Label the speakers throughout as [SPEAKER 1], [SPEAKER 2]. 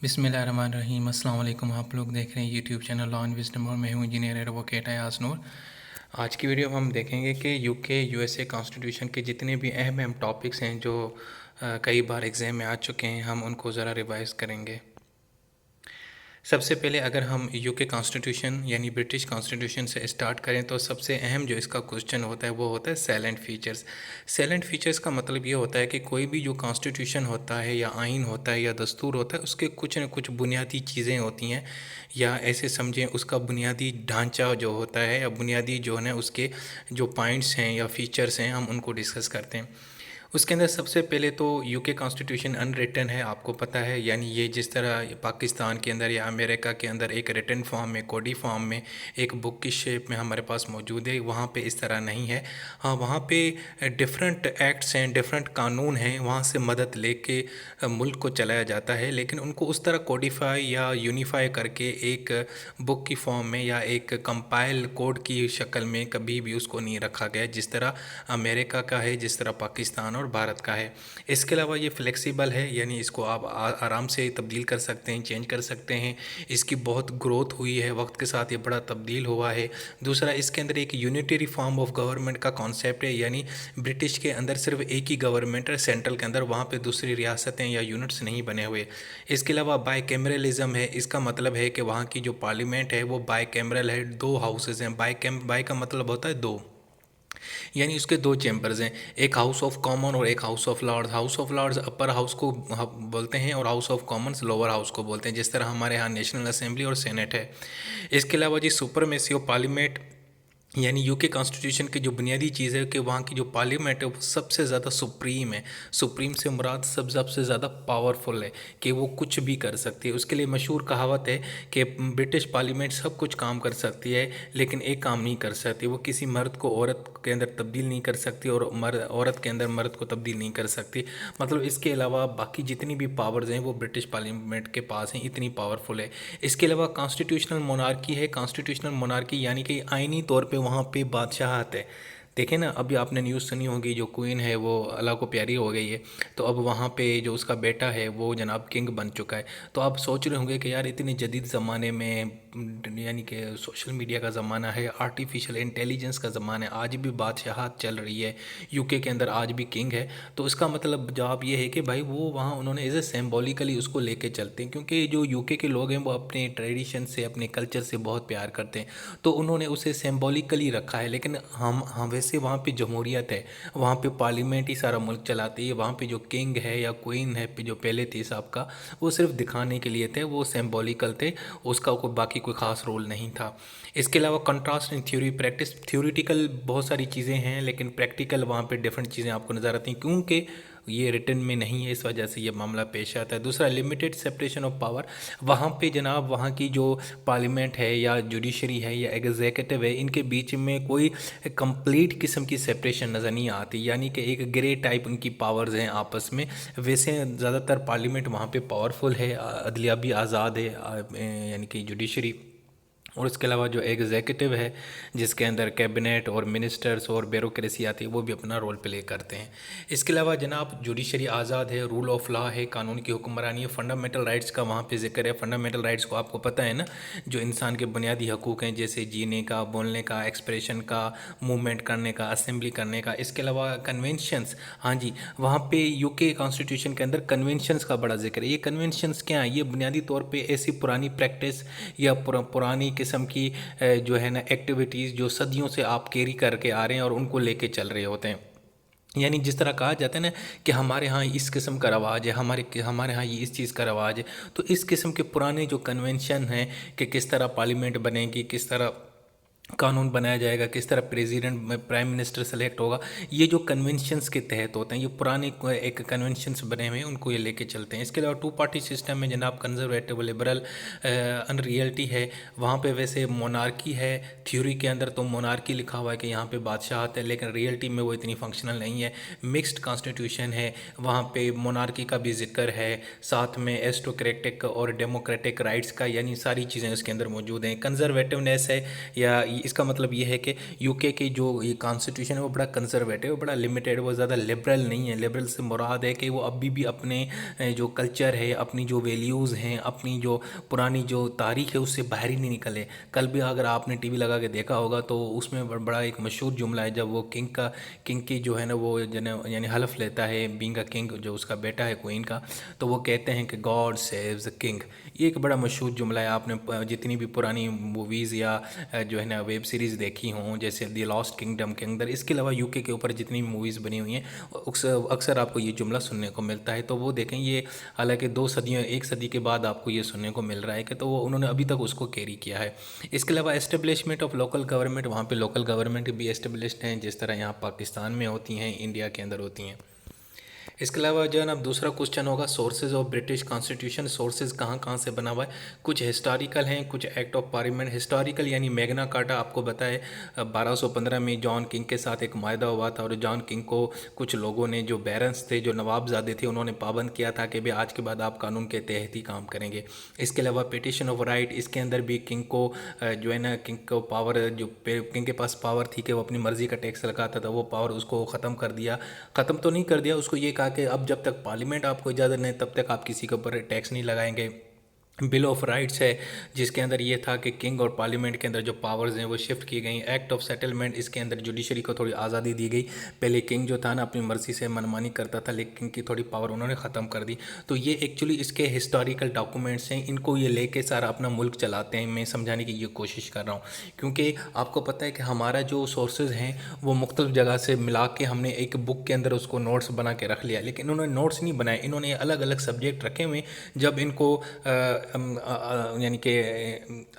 [SPEAKER 1] बिस्मिल्लाहिर्रहमानिर्रहीम। अस्सलाम वालेकुम। आप लोग देख रहे हैं YouTube channel law and wisdom और मैं हूं इंजीनियर एडवोकेट अयाज नूर। आज की वीडियो में हम देखेंगे कि यूके यूएसए कॉन्स्टिट्यूशन के जितने भी अहम अहम टॉपिक्स हैं जो कई बार एग्ज़ाम में आ चुके हैं, हम उनको ज़रा रिवाइज़ करेंगे। सबसे पहले अगर हम यूके कॉन्स्टिट्यूशन यानी ब्रिटिश कॉन्स्टिट्यूशन से स्टार्ट करें तो सबसे अहम जो इसका क्वेश्चन होता है वो होता है साइलेंट फीचर्स। साइलेंट फीचर्स का मतलब ये होता है कि कोई भी जो कॉन्स्टिट्यूशन होता है या आइन होता है या दस्तूर होता है, उसके कुछ न कुछ बुनियादी चीज़ें होती हैं, या ऐसे समझें उसका बुनियादी ढांचा जो होता है या बुनियादी जो है उसके जो पॉइंट्स हैं या फीचर्स हैं, हम उनको डिस्कस करते हैं। उसके अंदर सबसे पहले तो यूके कॉन्स्टिट्यूशन अनरिटन है, आपको पता है। यानी ये जिस तरह पाकिस्तान के अंदर या अमेरिका के अंदर एक रिटन फॉर्म में, कोडी फॉर्म में, एक बुक की शेप में हमारे पास मौजूद है, वहाँ पे इस तरह नहीं है। हाँ, वहाँ पे डिफरेंट एक्ट्स हैं, डिफरेंट कानून हैं, वहाँ से मदद लेके मुल्क को चलाया जाता है, लेकिन उनको उस तरह कोडिफाई या यूनिफाई करके एक बुक की फॉर्म में या एक कंपाइल कोड की शक्ल में कभी भी उसको नहीं रखा गया, जिस तरह अमेरिका का है, जिस तरह पाकिस्तान और भारत का है। इसके अलावा ये फ्लेक्सिबल है, यानी इसको आप आराम से तब्दील कर सकते हैं, चेंज कर सकते हैं। इसकी बहुत ग्रोथ हुई है, वक्त के साथ ये बड़ा तब्दील हुआ है। दूसरा, इसके अंदर एक यूनिटरी फॉर्म ऑफ गवर्नमेंट का कॉन्सेप्ट है, यानी ब्रिटिश के अंदर सिर्फ एक ही गवर्नमेंट है सेंट्रल के अंदर, वहाँ पे दूसरी रियासतें या यूनिट्स नहीं बने हुए। इसके अलावा बाईकैमरलिज्म है। इसका मतलब है कि वहाँ की जो पार्लियामेंट है वो बाईकैमरल है, दो हाउसेज हैं। बाई का मतलब होता है दो, यानी उसके दो चैम्बर्स हैं, एक हाउस ऑफ कॉमन और एक House of Lords. House of Lords upper house को बोलते हैं और House of Commons lower house को बोलते हैं, जिस तरह हमारे यहाँ नेशनल असेंबली और सेनेट है। इसके अलावा जी सुपरमेसी ऑफ पार्लियामेंट, यानी यूके कॉन्स्टिट्यूशन की जो बुनियादी चीज़ है कि वहाँ की जो पार्लियामेंट है वो सबसे ज़्यादा सुप्रीम है। सुप्रीम से मुराद सबसे ज़्यादा पावरफुल है, कि वो कुछ भी कर सकती है। उसके लिए मशहूर कहावत है कि ब्रिटिश पार्लियामेंट सब कुछ काम कर सकती है लेकिन एक काम नहीं कर सकती, वो किसी मर्द को औरत के अंदर तब्दील नहीं कर सकती और औरत के अंदर मर्द को तब्दील नहीं कर सकती। मतलब इसके अलावा बाकी जितनी भी पावर्स हैं वो ब्रिटिश पार्लियामेंट के पास हैं, इतनी पावरफुल है। इसके अलावा कॉन्स्टिट्यूशनल मोनार्की है। कॉन्स्टिट्यूशनल मोनार्की यानी कि आइनी तौर पे वहाँ पे बादशाहत है। देखें ना, अभी आपने न्यूज़ सुनी होगी, जो क्वीन है वो अल्लाह को प्यारी हो गई है, तो अब वहाँ पे जो उसका बेटा है वो जनाब किंग बन चुका है। तो आप सोच रहे होंगे कि यार इतने जदीद ज़माने में, यानी कि सोशल मीडिया का ज़माना है, आर्टिफिशियल इंटेलिजेंस का ज़माना है, आज भी बादशाहत चल रही है यूके के अंदर, आज भी किंग है। तो इसका मतलब जवाब ये है कि भाई वो वहाँ उन्होंने एज ए सिम्बॉलिकली उसको लेके चलते हैं, क्योंकि जो यूके के लोग हैं वो अपने ट्रेडिशन से, अपने कल्चर से बहुत प्यार करते हैं, तो उन्होंने उसे सिम्बॉलिकली रखा है। लेकिन हम वैसे वहाँ पे जमहूरियत है, वहाँ पे पार्लियामेंट ही सारा मुल्क चलाती है। वहाँ पे जो किंग है या क्वीन है जो पहले थे साहब का, वो सिर्फ दिखाने के लिए थे, वो सिम्बॉलिकल थे, उसका कोई बाकी कोई ख़ास रोल नहीं था। इसके अलावा contrast in theory practice, theoretical बहुत सारी चीज़ें हैं लेकिन प्रैक्टिकल वहाँ पे डिफरेंट चीज़ें आपको नज़र आती हैं, क्योंकि ये रिटर्न में नहीं है, इस वजह से ये मामला पेश आता है। दूसरा, लिमिटेड सेपरेशन ऑफ पावर। वहाँ पे जनाब वहाँ की जो पार्लियामेंट है या जुडिशरी है या एग्जीक्यूटिव है, इनके बीच में कोई कंप्लीट किस्म की सेपरेशन नज़र नहीं आती, यानी कि एक ग्रे टाइप उनकी पावर्स हैं आपस में। वैसे ज़्यादातर पार्लियामेंट वहाँ पे पावरफुल है, अदलिया भी आज़ाद है, यानी कि जुडिशरी। और इसके अलावा जो एग्जीक्यूटिव है जिसके अंदर कैबिनेट और मिनिस्टर्स और ब्यूरोक्रेसी आती है, वो भी अपना रोल प्ले करते हैं। इसके अलावा जनाब जुडिशरी आज़ाद है, रूल ऑफ लॉ है, कानून की हुक्मरानी है। फंडामेंटल राइट्स का वहाँ पे जिक्र है। फंडामेंटल राइट्स को आपको पता है ना, जो इंसान के बुनियादी हकूक़ हैं, जैसे जीने का, बोलने का, एक्सप्रेशन का, मूवमेंट करने का, असेंबली करने का। इसके अलावा कन्वेंशंस, हाँ जी, वहाँ पे यूके कॉन्स्टिट्यूशन के अंदर कन्वेंशंस का बड़ा जिक्र है। ये कन्वेंशंस क्या है? ये बुनियादी तौर पे ऐसी पुरानी प्रैक्टिस या पुरानी किस्म की जो है ना एक्टिविटीज़ जो सदियों से आप कैरी करके आ रहे हैं और उनको लेके चल रहे होते हैं। यानी जिस तरह कहा जाता है ना कि हमारे यहाँ इस किस्म का रवाज है, हमारे यहाँ ये इस चीज़ का रवाज है, तो इस किस्म के पुराने जो कन्वेंशन हैं कि किस तरह पार्लियामेंट बनेगी, किस तरह कानून बनाया जाएगा, किस तरह प्रेसिडेंट प्राइम मिनिस्टर सेलेक्ट होगा, ये जो कन्वेंशंस के तहत होते हैं, ये पुराने एक कन्वेंशंस बने हुए हैं, उनको ये लेके चलते हैं। इसके अलावा टू पार्टी सिस्टम में जनाब कंजर्वेटिव, लिबरल, अनरियलिटी है। वहाँ पे वैसे मोनार्की है, थ्योरी के अंदर तो मोनार्की लिखा हुआ है कि यहाँ पे बादशाहत है, लेकिन रियलिटी में वो इतनी फंक्शनल नहीं है। मिक्स्ड कॉन्स्टिट्यूशन है, वहाँ पे मोनार्की का भी जिक्र है, साथ में एस्टोक्रेटिक और डेमोक्रेटिक राइट्स का, यानी सारी चीज़ें उसके अंदर मौजूद हैं। कंजर्वेटिवनेस है, या इसका मतलब ये है कि यूके की जो ये कॉन्स्टिट्यूशन है वो बड़ा कंजर्वेटिव, बड़ा लिमिटेड, वो ज़्यादा लिबरल नहीं है। लिबरल से मुराद है कि वो अभी भी अपने जो कल्चर है, अपनी जो वैल्यूज़ हैं, अपनी जो पुरानी जो तारीख है उससे बाहर ही नहीं निकले। कल भी अगर आपने टीवी लगा के देखा होगा तो उसमें बड़ा एक मशहूर जुमला है, जब वो किंग की जो है ना वो यानी हलफ लेता है बीइंग अ किंग, जो उसका बेटा है क्वीन का, तो वो कहते हैं कि गॉड सेव्स द किंग। ये एक बड़ा मशहूर जुमला है। आपने जितनी भी पुरानी मूवीज़ या जो है ना वेब सीरीज़ देखी हों, जैसे द लॉस्ट किंगडम के अंदर, इसके अलावा यूके के ऊपर जितनी भी मूवीज़ बनी हुई हैं अक्सर आपको ये जुमला सुनने को मिलता है। तो वो देखें, ये हालांकि 2 सदियों 1 सदी के बाद आपको ये सुनने को मिल रहा है कि तो वो उन्होंने अभी तक उसको कैरी किया है। इसके अलावा एस्टेब्लिशमेंट ऑफ लोकल गवर्नमेंट, वहाँ पे लोकल गवर्नमेंट भी एस्टेब्लिश्ड हैं जिस तरह यहाँ पाकिस्तान में होती हैं, इंडिया के अंदर होती हैं। इसके अलावा जो है ना दूसरा क्वेश्चन होगा sources of British constitution. Sources कहाँ कहाँ से बना हुआ है, कुछ हिस्टोरिकल हैं, कुछ एक्ट ऑफ पार्लियामेंट। हिस्टोरिकल यानी मैग्ना कार्टा, आपको पता है 1215 में जॉन किंग के साथ एक मायदा हुआ था और जॉन किंग को कुछ लोगों ने, जो बैरन्स थे, जो नवाबजादे थे, उन्होंने पाबंद किया था कि भाई आज के बाद आप कानून के तहत ही काम करेंगे। इसके अलावा पिटिशन ऑफ राइट, इसके अंदर भी किंग को जो है ना किंग को पावर, जो किंग के पास पावर थी कि वो अपनी मर्ज़ी का टैक्स लगाता था, वो पावर उसको ख़त्म कर दिया। ख़त्म तो नहीं कर दिया, उसको ये कहा कि अब जब तक पार्लियामेंट आपको इजाज़त नहीं तब तक आप किसी के ऊपर टैक्स नहीं लगाएंगे। बिल ऑफ राइट्स है जिसके अंदर ये था कि किंग और पार्लियामेंट के अंदर जो पावर्स हैं वो शिफ्ट की गई। एक्ट ऑफ सेटलमेंट, इसके अंदर जुडिशरी को थोड़ी आज़ादी दी गई। पहले किंग जो था ना अपनी मर्ज़ी से मनमानी करता था, लेकिन किंग की थोड़ी पावर उन्होंने ख़त्म कर दी। तो ये एक्चुअली इसके हिस्टोरिकल डॉक्यूमेंट्स हैं, इनको ये लेके सारा अपना मुल्क चलाते हैं। मैं समझाने की ये कोशिश कर रहा हूँ क्योंकि आपको पता है कि हमारा जो सोर्सेज हैं वो मुख्तलिफ जगह से मिला के हमने एक बुक के अंदर उसको नोट्स बना के रख लिया, लेकिन इन्होंने नोट्स नहीं बनाए, इन्होंने अलग अलग सब्जेक्ट रखे हुए। जब इनको यानी कि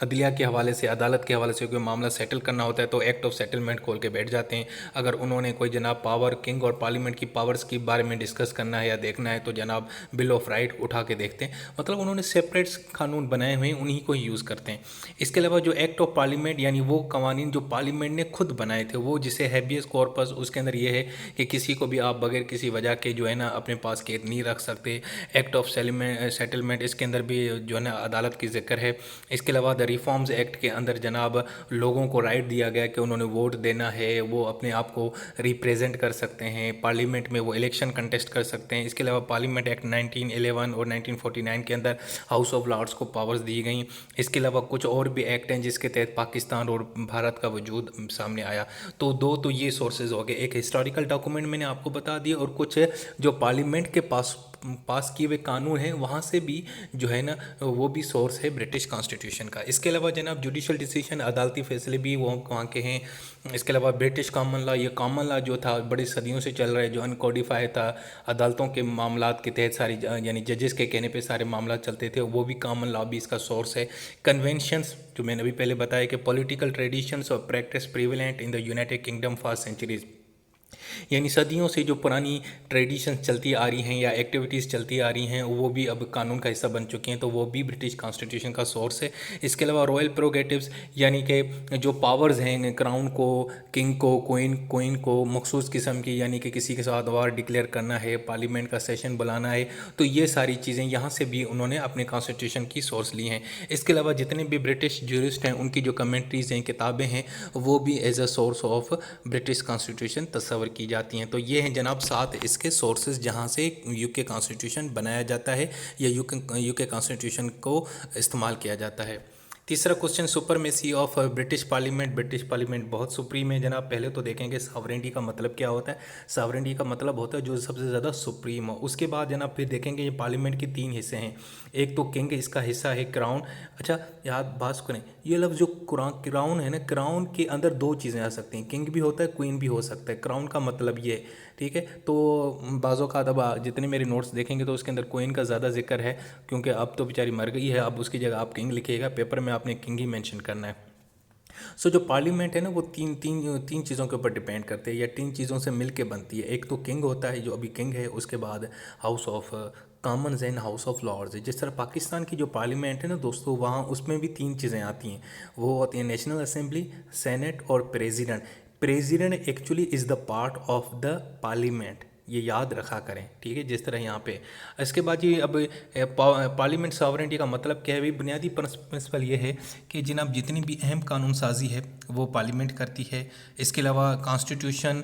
[SPEAKER 1] अदलिया के हवाले से, अदालत के हवाले से कोई मामला सेटल करना होता है तो एक्ट ऑफ सेटलमेंट खोल के बैठ जाते हैं। अगर उन्होंने कोई जनाब पावर, किंग और पार्लियामेंट की पावर्स के बारे में डिस्कस करना है या देखना है तो जनाब बिल ऑफ राइट उठा के देखते हैं। मतलब उन्होंने सेपरेट कानून बनाए हुए हैं, उन्हीं को ही यूज़ करते हैं। इसके अलावा जो एक्ट ऑफ पार्लियामेंट यानी वो कवानीन जो पार्लियामेंट ने खुद बनाए थे, वो जिसे हैबियस कॉर्पस, उसके अंदर ये है कि किसी को भी आप बगैर किसी वजह के जो है ना अपने पास कैद नहीं रख सकते। एक्ट ऑफ सेटलमेंट, इसके अंदर भी जो है ना अदालत की जिक्र है। इसके अलावा द रिफॉर्म्स एक्ट के अंदर जनाब लोगों को राइट दिया गया कि उन्होंने वोट देना है, वो अपने आप को रिप्रेजेंट कर सकते हैं, पार्लियामेंट में वो इलेक्शन कंटेस्ट कर सकते हैं। इसके अलावा पार्लियामेंट एक्ट 1911 और 1949 के अंदर हाउस ऑफ लॉर्ड्स को पावर्स दी गई। इसके अलावा कुछ और भी एक्ट हैं जिसके तहत पाकिस्तान और भारत का वजूद सामने आया। तो दो तो ये सोर्सेज हो गए, एक हिस्टोरिकल डॉक्यूमेंट मैंने आपको बता दिया और कुछ जो पार्लियामेंट के पास किए हुए कानून हैं वहाँ से भी जो है ना वो भी सोर्स है ब्रिटिश कॉन्स्टिट्यूशन का। इसके अलावा जनाब जुडिशल डिसीजन, अदालती फैसले भी वो वहाँ के हैं। इसके अलावा ब्रिटिश कॉमन लॉ, ये कॉमन लॉ जो था बड़ी सदियों से चल रहा है, जो अनकोडिफाई था, अदालतों के मामलात के तहत सारी यानी जजेस के कहने पे सारे मामला चलते थे, वो भी कॉमन लॉ भी इसका सोर्स है। कन्वेंशंस, जो मैंने अभी पहले बताया कि पॉलिटिकल ट्रेडिशंस और practice prevalent in the United Kingdom for centuries, यानी सदियों से जो पुरानी ट्रेडिशंस चलती आ रही हैं या एक्टिविटीज़ चलती आ रही हैं वो भी अब कानून का हिस्सा बन चुकी हैं, तो वो भी ब्रिटिश कॉन्स्टिट्यूशन का सोर्स है। इसके अलावा रॉयल प्रोगेटिव्स यानी कि जो पावर्स हैं क्राउन को, किंग को, क्वीन को मखसूस किस्म की, यानी कि किसी के साथ वार डिक्लेयर करना है, पार्लियामेंट का सेशन बुलाना है, तो ये सारी चीज़ें यहाँ से भी उन्होंने अपने कॉन्स्टिट्यूशन की सोर्स ली हैं। इसके अलावा जितने भी ब्रिटिश ज्यूरिस्ट हैं उनकी जो कमेंट्रीज़ हैं, किताबें हैं, वो भी as a source of British constitution तस्वर की जाती हैं। तो ये हैं जनाब 7 इसके सोर्सेज जहाँ से यूके कॉन्स्टिट्यूशन बनाया जाता है या यूके कॉन्स्टिट्यूशन को इस्तेमाल किया जाता है। तीसरा question, supremacy of British parliament. British parliament बहुत सुप्रीम है जनाब। पहले तो देखेंगे सॉवरेनिटी का मतलब क्या होता है। सॉवरेनिटी का मतलब होता है जो सबसे ज़्यादा सुप्रीम हो। उसके बाद जनाब फिर देखेंगे ये पार्लियामेंट के 3 हिस्से हैं। एक तो किंग, इसका हिस्सा है क्राउन। अच्छा याद बात करें, ये लफ्ज़ जो क्राउन है ना, क्राउन के अंदर 2 चीज़ें आ सकती हैं, किंग भी होता है, क्वीन भी हो सकता है। क्राउन का मतलब ये, ठीक है। तो बाज़ों का अब जितने मेरे नोट्स देखेंगे तो उसके अंदर क्वीन का ज़्यादा जिक्र है क्योंकि अब तो बेचारी मर गई है, अब उसकी जगह आप किंग लिखिएगा, पेपर में आपने किंग ही मेंशन करना है। सो जो पार्लियामेंट है ना वो तीन चीज़ों के ऊपर डिपेंड करते हैं या 3 चीज़ों से मिल के बनती है। एक तो किंग होता है जो अभी किंग है, उसके बाद House of Commons and House of Lords है। जिस तरह पाकिस्तान की जो पार्लियामेंट है ना दोस्तों, वहाँ उसमें भी 3 चीज़ें आती हैं। वो होती हैं नेशनल असेंबली, सेनेट और president. President actually is the part of the parliament, ये याद रखा करें, ठीक है, जिस तरह यहाँ पे। इसके बाद ये अब पार्लियामेंट सॉवरेंटी का मतलब क्या है भाई? बुनियादी प्रिंसिपल ये है कि जनाब जितनी भी अहम कानून साजी है वो पार्लियामेंट करती है। इसके अलावा कॉन्स्टिट्यूशन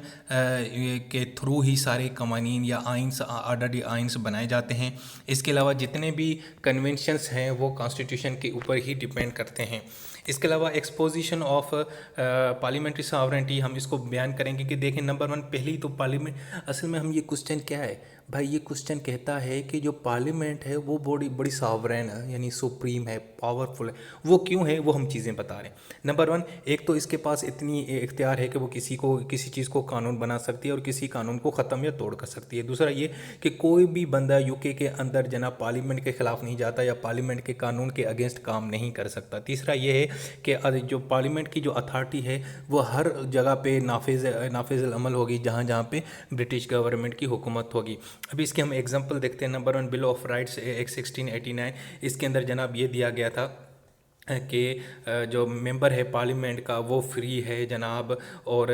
[SPEAKER 1] के थ्रू ही सारे कवानीन या आइन्स, ऑर्डर आइन्स बनाए जाते हैं। इसके अलावा जितने भी कन्वेंशंस हैं वो कॉन्स्टिट्यूशन के ऊपर ही डिपेंड करते हैं। इसके अलावा एक्सपोजिशन ऑफ पार्लियामेंट्री सॉवरेंटी हम इसको बयान करेंगे कि देखें, नंबर 1 पहली तो पार्लियामेंट, असल में हम ये क्वेश्चन क्या है भाई, ये क्वेश्चन कहता है कि जो पार्लियामेंट है वो बड़ी बड़ी सॉवरेन है, यानी सुप्रीम है, पावरफुल है। वो क्यों है वो हम चीज़ें बता रहे हैं। नंबर 1, एक तो इसके पास इतनी इख्तियार है कि वो किसी चीज़ को कानून बना सकती है और किसी कानून को ख़त्म या तोड़ कर सकती है। दूसरा ये कि कोई भी बंदा यूके के अंदर जनाब पार्लियामेंट के ख़िलाफ़ नहीं जाता या पार्लियामेंट के कानून के अगेंस्ट काम नहीं कर सकता। तीसरा ये है कि जो पार्लियामेंट की जो अथॉरिटी है वो हर जगह पे नाफिज अमल होगी जहाँ जहाँ पे ब्रिटिश गवर्नमेंट की हुकूमत होगी। अभी इसके हम एग्जांपल देखते हैं। Number 1, bill of rights act 1689, इसके अंदर जनाब ये दिया गया था कि जो मेंबर है पार्लियामेंट का वो फ्री है जनाब, और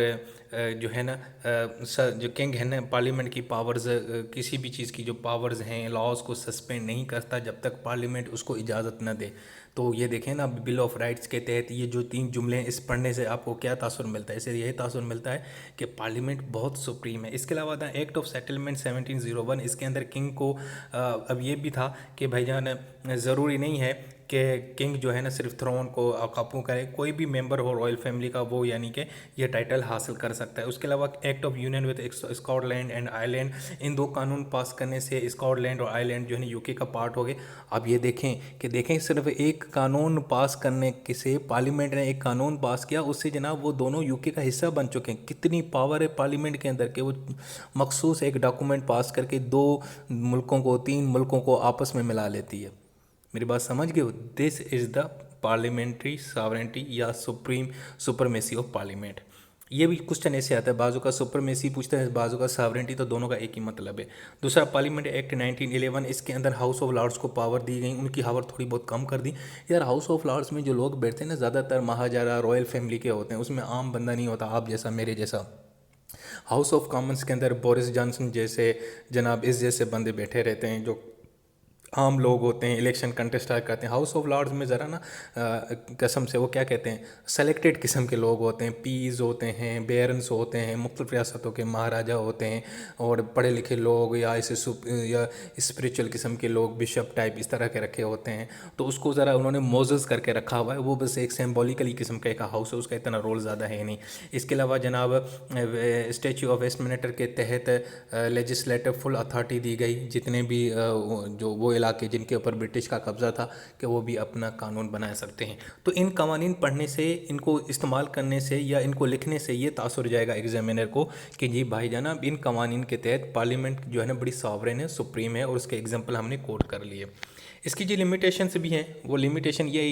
[SPEAKER 1] जो है ना जो किंग है ना पार्लियामेंट की पावर्स, किसी भी चीज़ की जो पावर्स हैं लॉज को सस्पेंड नहीं करता जब तक पार्लियामेंट उसको इजाज़त न दे। तो ये देखें ना, बिल ऑफ राइट्स के तहत ये जो 3 जुमले हैं, इस पढ़ने से आपको क्या तासुर मिलता है? इससे यही तासुर मिलता है कि पार्लियामेंट बहुत सुप्रीम है। इसके अलावा द एक्ट ऑफ सेटलमेंट 1701, इसके अंदर किंग को अब ये भी था कि भाईजान ज़रूरी नहीं है कि किंग जो है ना सिर्फ थ्रोन को काबू करे, कोई भी मेंबर हो रॉयल फैमिली का वो यानी कि ये टाइटल हासिल कर सकता है। उसके अलावा act of union with Scotland and Ireland, इन 2 कानून पास करने से स्कॉटलैंड और आयरलैंड जो है ना यूके का पार्ट हो गए। अब ये देखें सिर्फ एक कानून पास करने से, पार्लियामेंट ने एक कानून पास किया, उससे जनाब वो दोनों यूके का हिस्सा बन चुके हैं। कितनी पावर है पार्लियामेंट के अंदर कि वो मखसूस एक डॉक्यूमेंट पास करके 2 मुल्कों को, 3 मुल्कों को आपस में मिला लेती है। मेरी बात समझ गए हो? This is the parliamentary sovereignty या सुप्रीमेसी ऑफ पार्लियामेंट। ये भी क्वेश्चन ऐसे आता है, बाजू का सुप्रीमेसी पूछता है, बाजू का सॉवरेंटी, तो दोनों का एक ही मतलब है। दूसरा पार्लियामेंट एक्ट 1911, इसके अंदर हाउस ऑफ लॉर्ड्स को पावर दी गई, उनकी पावर थोड़ी बहुत कम कर दी। यार हाउस ऑफ लॉर्ड्स में जो लोग बैठते हैं ना, ज़्यादातर महाराजा रॉयल फैमिली के होते हैं, उसमें आम बंदा नहीं होता, आप जैसा मेरे जैसा। हाउस ऑफ कॉमन्स के अंदर बोरिस जॉनसन जैसे जनाब इस जैसे बंदे बैठे रहते हैं जो आम लोग होते हैं, इलेक्शन कंटेस्ट करते हैं। हाउस ऑफ लॉर्ड्स में ज़रा ना कसम से वो क्या कहते हैं, सेलेक्टेड किस्म के लोग होते हैं, पीज होते हैं, बेरन्स होते हैं, मुख्तलिफ रियासतों के महाराजा होते हैं, और पढ़े लिखे लोग या या स्पिरिचुअल किस्म के लोग, बिशप टाइप इस तरह के रखे होते हैं। तो उसको ज़रा उन्होंने मोजस करके रखा हुआ है, वो बस एक सिम्बॉलिकली किस्म का एक हाउस है, उसका इतना रोल ज़्यादा है नहीं। इसके अलावा जनाब स्टैच्यू ऑफ वेस्टमिनिस्टर के तहत लेजिस्लेटिव फुल अथॉरिटी दी गई, जितने भी जो वो इलाके जिनके ऊपर ब्रिटिश का कब्ज़ा था कि वो भी अपना कानून बना सकते हैं। तो इन कवानीन पढ़ने से, इनको इस्तेमाल करने से या इनको लिखने से ये तासुर जाएगा एग्जामिनर को कि जी भाई जाना इन कवानीन के तहत पार्लियामेंट जो है ना बड़ी सॉवरेन है, सुप्रीम है, और उसके एग्जाम्पल हमने कोट कर लिए। इसकी जो लिमिटेशंस भी हैं वो लिमिटेशन ये,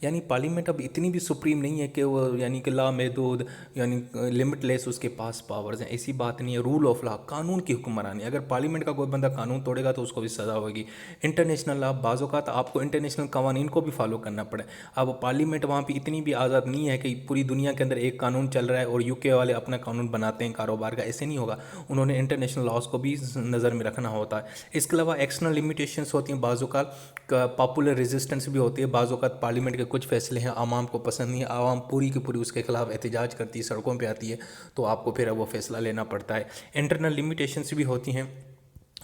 [SPEAKER 1] यानी पार्लियामेंट अब इतनी भी सुप्रीम नहीं है कि वो यानी कि लामहदूद यानी लिमिटलेस उसके पास पावर्स हैं, ऐसी बात नहीं है। रूल ऑफ लॉ, कानून की हुक्मरानी, अगर पार्लियामेंट का कोई बंदा कानून तोड़ेगा तो उसको भी सज़ा होगी। इंटरनेशनल लॉ, बाज़-औक़ात आपको इंटरनेशनल कवानीन को भी फॉलो करना पड़े। अब पार्लियामेंट वहाँ पर इतनी भी आज़ाद नहीं है कि पूरी दुनिया के अंदर एक कानून चल रहा है और यूके वाले अपना कानून बनाते हैं कारोबार का, ऐसे नहीं होगा। उन्होंने इंटरनेशनल लॉज को भी नज़र में रखना होता है। इसके अलावा एक्सटर्नल लिमिटेशंस होती हैं, बाज़-औक़ात पॉपुलर रेजिस्टेंस भी होती है, बाज़-औक़ात पार्लियामेंट के कुछ फैसले हैं आवाम को पसंद नहीं है, आवाम पूरी की पूरी उसके खिलाफ एहतजाज करती है, सड़कों पे आती है, तो आपको फिर वो फैसला लेना पड़ता है। इंटरनल लिमिटेशंस भी होती हैं,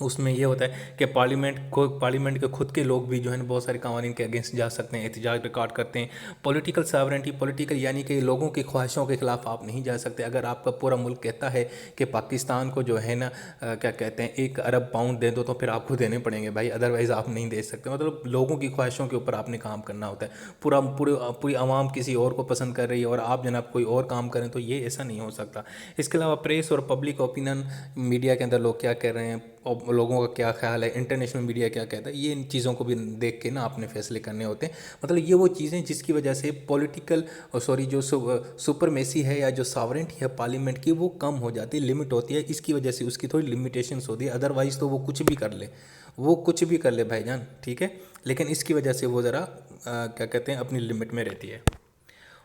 [SPEAKER 1] उसमें ये होता है कि पार्लियामेंट के खुद के लोग भी जो है ना बहुत सारे कानून के अगेंस्ट जा सकते हैं, एहतजाज रिकॉर्ड करते हैं। पॉलिटिकल सॉवरेंटी, पॉलिटिकल यानी कि लोगों की ख्वाहिशों के ख़िलाफ़ आप नहीं जा सकते। अगर आपका पूरा मुल्क कहता है कि पाकिस्तान को जो है ना क्या कहते हैं 1 अरब पाउंड दे दो, तो फिर आपको देने पड़ेंगे भाई, अदरवाइज़ आप नहीं दे सकते। मतलब लोगों की ख्वाहिशों के ऊपर आपने काम करना होता है। पूरी आवाम किसी और को पसंद कर रही है और आप जनाब कोई और काम करें, तो ये ऐसा नहीं हो सकता। इसके अलावा प्रेस और पब्लिक ओपिनियन, मीडिया के अंदर लोग क्या कह रहे हैं और लोगों का क्या ख्याल है, इंटरनेशनल मीडिया क्या कहता है, ये इन चीज़ों को भी देख के ना आपने फैसले करने होते हैं। मतलब ये वो चीज़ें जिसकी वजह से जो सुपरमेसी है या जो सॉवरेंटी है पार्लियामेंट की, वो कम हो जाती है, लिमिट होती है। इसकी वजह से उसकी थोड़ी लिमिटेशंस होती है, अदरवाइज़ तो वो कुछ भी कर ले भाईजान, ठीक है। लेकिन इसकी वजह से वो ज़रा क्या कहते हैं अपनी लिमिट में रहती है।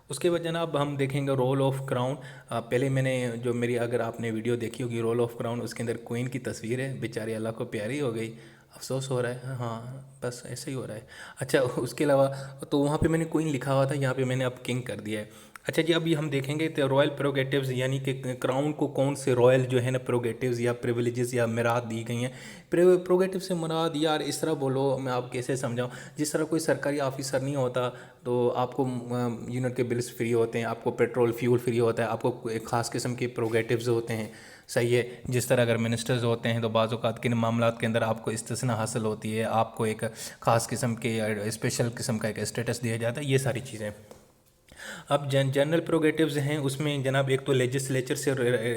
[SPEAKER 1] उसके बाद जनाब हम देखेंगे रोल ऑफ क्राउन। पहले मैंने जो मेरी, अगर आपने वीडियो देखी होगी रोल ऑफ क्राउन, उसके अंदर क्वीन की तस्वीर है, बेचारी अल्लाह को प्यारी हो गई, अफसोस हो रहा है। हाँ बस ऐसे ही हो रहा है। अच्छा उसके अलावा तो वहाँ पे मैंने क्वीन लिखा हुआ था, यहाँ पे मैंने अब किंग कर दिया है। अच्छा जी, अभी हम देखेंगे तो रॉयल प्रोगेटिव्स, यानी कि क्राउन को कौन से रॉयल जो है ना प्रोगेटिव्स या प्रिविलेजेस या मिराद दी गई हैं। प्रोगेटिव से मुराद यार इस तरह बोलो, मैं आप कैसे समझाऊँ, जिस तरह कोई सरकारी ऑफिसर नहीं होता तो आपको यूनिट के बिल्स फ्री होते हैं, आपको पेट्रोल फ्यूल फ्री होता है, आपको एक ख़ास किस्म के प्रोगेटिव्स होते हैं, सही है। जिस तरह अगर मिनिस्टर्स होते हैं तो बाज़ औक़ात किन मामलात के अंदर आपको इस्तिस्ना हासिल होती है, आपको एक ख़ास किस्म के स्पेशल किस्म का एक स्टेटस दिया जाता है, ये सारी चीज़ें। अब जनरल प्रोगेटिव्स हैं, उसमें जनाब एक तो लेजिस्लेचर से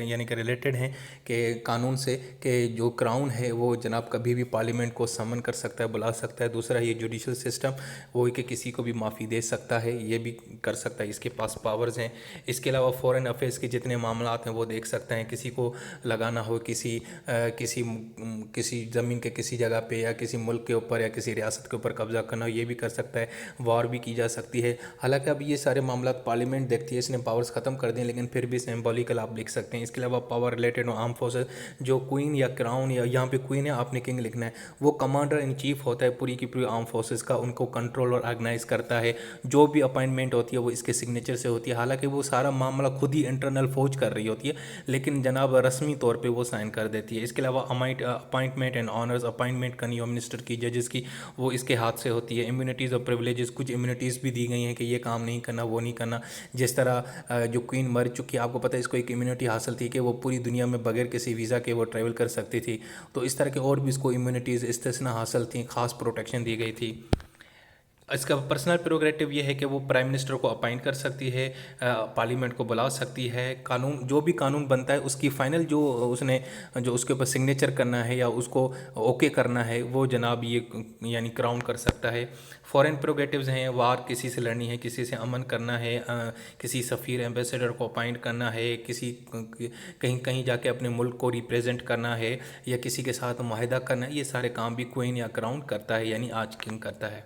[SPEAKER 1] यानी कि रिलेटेड हैं कि कानून से, कि जो क्राउन है वो जनाब कभी भी पार्लियामेंट को समन कर सकता है, बुला सकता है। दूसरा ये जुडिशल सिस्टम, वो कि किसी को भी माफ़ी दे सकता है, ये भी कर सकता है, इसके पास पावर्स हैं। इसके अलावा फॉरेन अफेयर्स के जितने मामलात हैं वो देख सकते हैं, किसी को लगाना हो किसी ज़मीन के किसी जगह पे या किसी मुल्क के ऊपर या किसी रियासत के ऊपर कब्ज़ा करना हो, ये भी कर सकता है। वॉर भी की जा सकती है। हालांकि अब ये सारे मामला पार्लियामेंट देखती है, इसने पावर्स ख़त्म कर दिए, लेकिन फिर भी सिंबॉलिकल आप लिख सकते हैं। इसके अलावा पावर रिलेटेड आर्म फोर्सेस, जो क्वीन या क्राउन, या यहाँ पे क्वीन है आपने किंग लिखना है, वो कमांडर इन चीफ होता है पूरी की पूरी आर्म फोर्सेस का, उनको कंट्रोल और ऑर्गेनाइज करता है। जो भी अपॉइंटमेंट होती है वो इसके सिग्नेचर से होती है। हालांकि वो सारा मामला खुद ही इंटरनल फौज कर रही होती है, लेकिन जनाब रस्मी तौर पर वो साइन कर देती है। इसके अलावा अपॉइंटमेंट एंड ऑनर्स, अपॉइंटमेंट करनी हो मिनिस्टर की, जजेस की, वो इसके हाथ से होती है। इम्यूनिटीज़ और प्रिविलेजेस, कुछ इम्यूनिटीज़ भी दी गई हैं कि ये काम नहीं करना, वो नहीं करना। जिस तरह जो क्वीन मर चुकी है, आपको पता है इसको एक इम्यूनिटी हासिल थी कि वो पूरी दुनिया में बगैर किसी वीज़ा के वो ट्रैवल कर सकती थी। तो इस तरह के और भी इसको इम्यूनिटीज़ इस्तिस्ना हासिल थी, ख़ास प्रोटेक्शन दी गई थी। इसका पर्सनल प्रोग्रेटिव ये है कि वो प्राइम मिनिस्टर को अपॉइंट कर सकती है, पार्लियामेंट को बुला सकती है, कानून जो भी कानून बनता है उसकी फ़ाइनल जो उसके ऊपर सिग्नेचर करना है या उसको ओके करना है, वो जनाब ये यानी क्राउन कर सकता है। फॉरेन प्रोग्रेटिव्स हैं, वार किसी से लड़नी है, किसी से अमन करना है, किसी सफ़ीर एम्बेसडर को अपॉइंट करना है, किसी कहीं कहीं जाके अपने मुल्क को रिप्रेजेंट करना है, या किसी के साथ माहिदा करना है, ये सारे काम भी क्वीन या क्राउन करता है, यानी आज किंग करता है।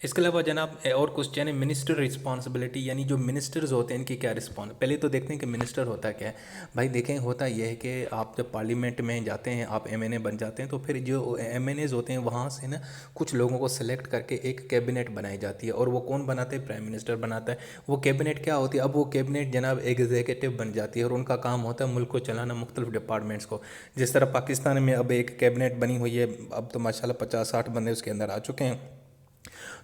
[SPEAKER 1] इसके अलावा जनाब और क्वेश्चन है मिनिस्टर रिस्पॉन्सिबिलिटी, यानी जो मिनिस्टर्स होते हैं इनकी क्या रिस्पॉन्स। पहले तो देखते हैं कि मिनिस्टर होता क्या है। भाई देखें, होता यह है कि आप जब पार्लियामेंट में जाते हैं, आप एमएनए बन जाते हैं, तो फिर जो एमएनएज होते हैं वहाँ से ना कुछ लोगों को सेलेक्ट करके एक कैबिनेट बनाई जाती है, और वो कौन बनाते हैं, प्राइम मिनिस्टर बनाता है। वो कैबिनेट क्या होती है, अब वो कैबिनेट जनाब एग्जीक्यूटिव बन जाती है, और उनका काम होता है मुल्क को चलाना, मुख्तलिफ डिपार्टमेंट्स को। जिस तरह पाकिस्तान में अब एक कैबिनेट बनी हुई है, अब तो माशाल्लाह 50-60 बंदे उसके अंदर आ चुके हैं।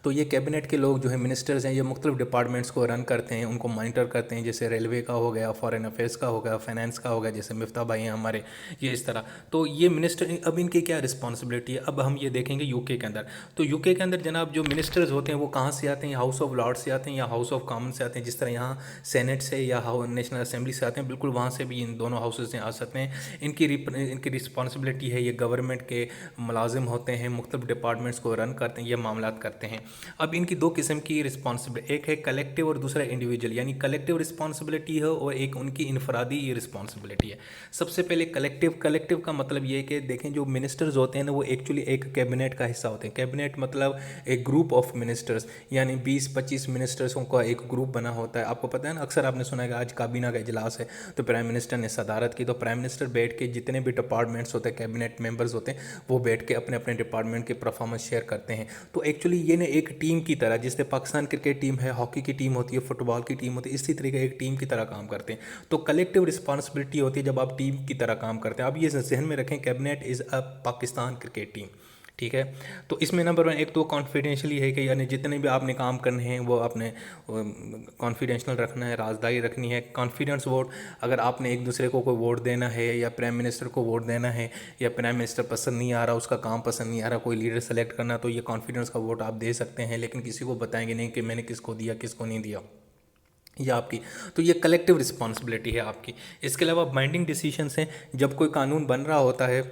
[SPEAKER 1] तो ये कैबिनेट के लोग जो है मिनिस्टर्स हैं, ये मुख्तलिफ डिपार्टमेंट्स को रन करते हैं, उनको मॉनिटर करते हैं, जैसे रेलवे का हो गया, फॉरेन अफेयर्स का हो गया, फाइनेंस का हो गया, जैसे मिफ्ता भाई हैं हमारे, ये इस तरह। तो ये मिनिस्टर, अब इनकी क्या रिस्पॉन्सिबिलिटी है, अब हम ये देखेंगे यूके के अंदर। तो यूके के अंदर जनाब जो मिनिस्टर्स होते हैं वो कहाँ से आते हैं, हाउस ऑफ लॉर्ड से आते हैं या हाउस ऑफ कॉमन से आते हैं। जिस तरह यहाँ सेनेट से या नेशनल असेंबली से आते हैं, बिल्कुल वहाँ से भी इन दोनों हाउसेज से आ सकते हैं। इनकी रिस्पॉन्सिबिलिटी है, ये गवर्नमेंट के मुलाजिम होते हैं, मुख्तलिफ डिपार्टमेंट्स को रन करते हैं, ये मामला करते हैं। अब इनकी दो किस्म की रिस्पॉन्सिबिलिटी, एक है कलेक्टिव और दूसरा इंडिविजुअल, यानी कलेक्टिव रिस्पॉन्सिबिलिटी है और एक उनकी इनफरादी रिस्पॉन्सिबिलिटी है। सबसे पहले कलेक्टिव का मतलब ये है कि देखें जो मिनिस्टर्स होते हैं ना, वो एक्चुअली एक कैबिनेट का हिस्सा होते हैं। कैबिनेट मतलब एक ग्रुप ऑफ मिनिस्टर्स, यानी 20-25 मिनिस्टर्सों का एक ग्रुप बना होता है। आपको पता है ना, अक्सर आपने सुना है कि आज काबीना का इजलास है तो प्राइम मिनिस्टर ने सदारत की, तो प्राइम मिनिस्टर बैठ के जितने भी डिपार्टमेंट्स होते हैं, कैबिनेट मेंबर्स होते हैं, वो बैठ के अपने अपने डिपार्टमेंट के परफॉर्मेंस शेयर करते हैं। तो एक्चुअली ये ना एक टीम की तरह, जिससे पाकिस्तान क्रिकेट टीम है, हॉकी की टीम होती है, फुटबॉल की टीम होती है, इसी तरीके एक टीम की तरह काम करते हैं। तो कलेक्टिव रिस्पॉन्सिबिलिटी होती है जब आप टीम की तरह काम करते हैं। आप ये जहन में रखें, cabinet is a Pakistan cricket team, ठीक है। तो इसमें नंबर 1 एक तो कॉन्फिडेंशियली है कि यानी जितने भी आपने काम करने हैं वो आपने कॉन्फिडेंशियल रखना है, राजदारी रखनी है। कॉन्फिडेंस वोट, अगर आपने एक दूसरे को कोई वोट देना है या प्राइम मिनिस्टर को वोट देना है, या प्राइम मिनिस्टर पसंद नहीं आ रहा, उसका काम पसंद नहीं आ रहा, कोई लीडर सेलेक्ट करना, तो ये कॉन्फिडेंस का वोट आप दे सकते हैं, लेकिन किसी को बताएंगे नहीं कि मैंने किसको दिया किसको नहीं दिया, ये आपकी। तो ये कलेक्टिव रिस्पॉन्सिबिलिटी है आपकी। इसके अलावा बाइंडिंग डिसीजंस हैं, जब कोई कानून बन रहा होता है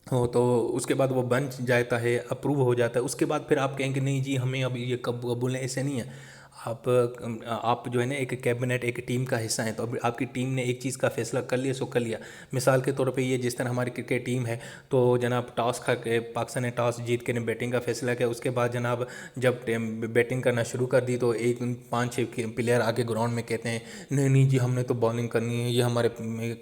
[SPEAKER 1] हो तो उसके बाद वो बन जाता है, अप्रूव हो जाता है, उसके बाद फिर आप कहेंगे नहीं जी हमें अब ये कब कबूल है, ऐसे नहीं है। आप जो है ना एक कैबिनेट एक टीम का हिस्सा हैं, तो अब आपकी टीम ने एक चीज़ का फैसला कर लिया सो कर लिया। मिसाल के तौर पे ये जिस तरह हमारी क्रिकेट टीम है, तो जनाब टॉस खा के पाकिस्तान ने टॉस जीत के ने बैटिंग का फैसला किया। उसके बाद जनाब जब बैटिंग करना शुरू कर दी तो एक 5-6 प्लेयर आगे ग्राउंड में कहते हैं नहीं नहीं जी हमने तो बॉलिंग करनी है, ये हमारे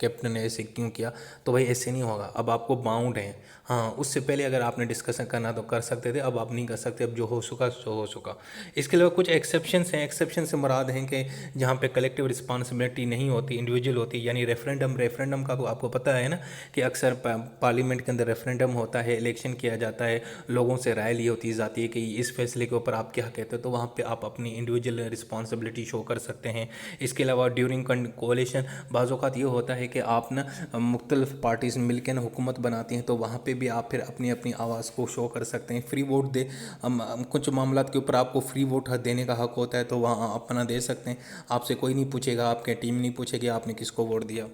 [SPEAKER 1] कैप्टन ने ऐसे क्यों किया। तो भाई ऐसे नहीं होगा, अब आपको बाउंड है। हाँ, उससे पहले अगर आपने डिस्कशन करना तो कर सकते थे, अब आप नहीं कर सकते, अब जो हो चुका सो हो चुका। इसके अलावा कुछ एक्सेप्शंस हैं। एक्सेप्शन से मुराद हैं कि जहाँ पे कलेक्टिव रिस्पॉन्सिबिलिटी नहीं होती, इंडिविजुअल होती, यानी रेफरेंडम का आपको पता है ना कि अक्सर पार्लियामेंट के अंदर रेफरेंडम होता है, इलेक्शन किया जाता है, लोगों से राय ली होती जाती है कि इस फैसले के ऊपर आप क्या कहते हो, तो वहाँ पे आप अपनी इंडिविजुअल रिस्पॉन्सिबिलिटी शो कर सकते हैं। इसके अलावा ड्यूरिंग कोalition बाज़ औक़ात ये होता है कि आप ना मुख्तलिफ पार्टीज़ मिलकर ना हुकूमत बनाती हैं, तो वहाँ पे भी आप फिर अपनी अपनी आवाज़ को शो कर सकते हैं। फ्री वोट दे कुछ मामलात के ऊपर आपको फ्री वोट देने का हक होता है, तो वहाँ आप अपना दे सकते हैं। आपसे कोई नहीं पूछेगा, आपकी टीम नहीं पूछेगी आपने किसको वोट दिया।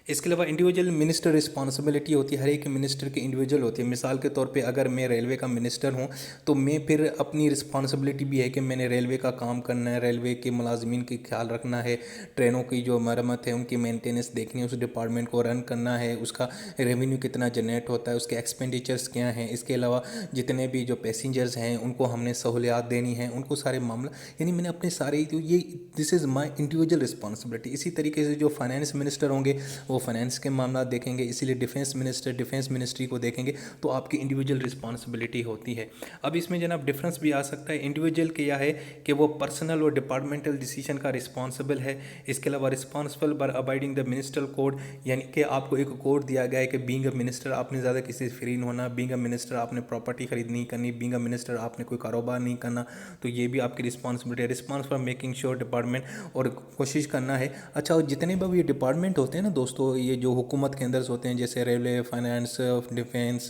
[SPEAKER 1] इसके अलावा इंडिविजुअल मिनिस्टर रिस्पॉन्सिबिलिटी होती है, हर एक मिनिस्टर की इंडिविजुअल होती है। मिसाल के तौर पे अगर मैं रेलवे का मिनिस्टर हूँ तो मैं फिर अपनी रिस्पॉन्सिबिलिटी भी है कि मैंने रेलवे का काम करना है, रेलवे के मुलाजमीन की ख्याल रखना है, ट्रेनों की जो मरम्मत है उनकी मेंटेनेंस देखनी है, उस डिपार्टमेंट को रन करना है, उसका रेवेन्यू कितना जनरेट होता है, उसके एक्सपेंडिचर्स क्या हैं। इसके अलावा जितने भी जो पैसेंजर्स हैं उनको हमने सहूलियात देनी है, उनको सारे मामला, यानी मैंने अपने सारे तो ये this is my individual responsibility. इसी तरीके से जो फाइनेंस मिनिस्टर होंगे वो फाइनेंस के मामला देखेंगे, इसीलिए डिफेंस मिनिस्टर डिफेंस मिनिस्ट्री को देखेंगे। तो आपकी इंडिविजुअल रिस्पॉन्सिबिलिटी होती है। अब इसमें जनाब डिफरेंस भी आ सकता है। इंडिविजुअल क्या है कि वो पर्सनल और डिपार्टमेंटल डिसीजन का रिस्पॉन्सिबल है। इसके अलावा responsible by abiding the ministerial code, यानी कि आपको एक कोड दिया गया है कि बीइंग अ मिनिस्टर आपने ज़्यादा किसी से फ्री नहीं होना, बीइंग अ मिनिस्टर आपने प्रॉपर्टी खरीद नहीं करनी, बीइंग अ मिनिस्टर आपने कोई कारोबार नहीं करना। तो ये भी आपकी रिस्पॉन्सिबिलिटी है। Response for making sure department, और कोशिश करना है। अच्छा, और जितने भी ये डिपार्टमेंट होते हैं ना दोस्तों, ये जो हुकूमत के अंदर होते हैं जैसे रेलवे, फाइनेंस, डिफेंस,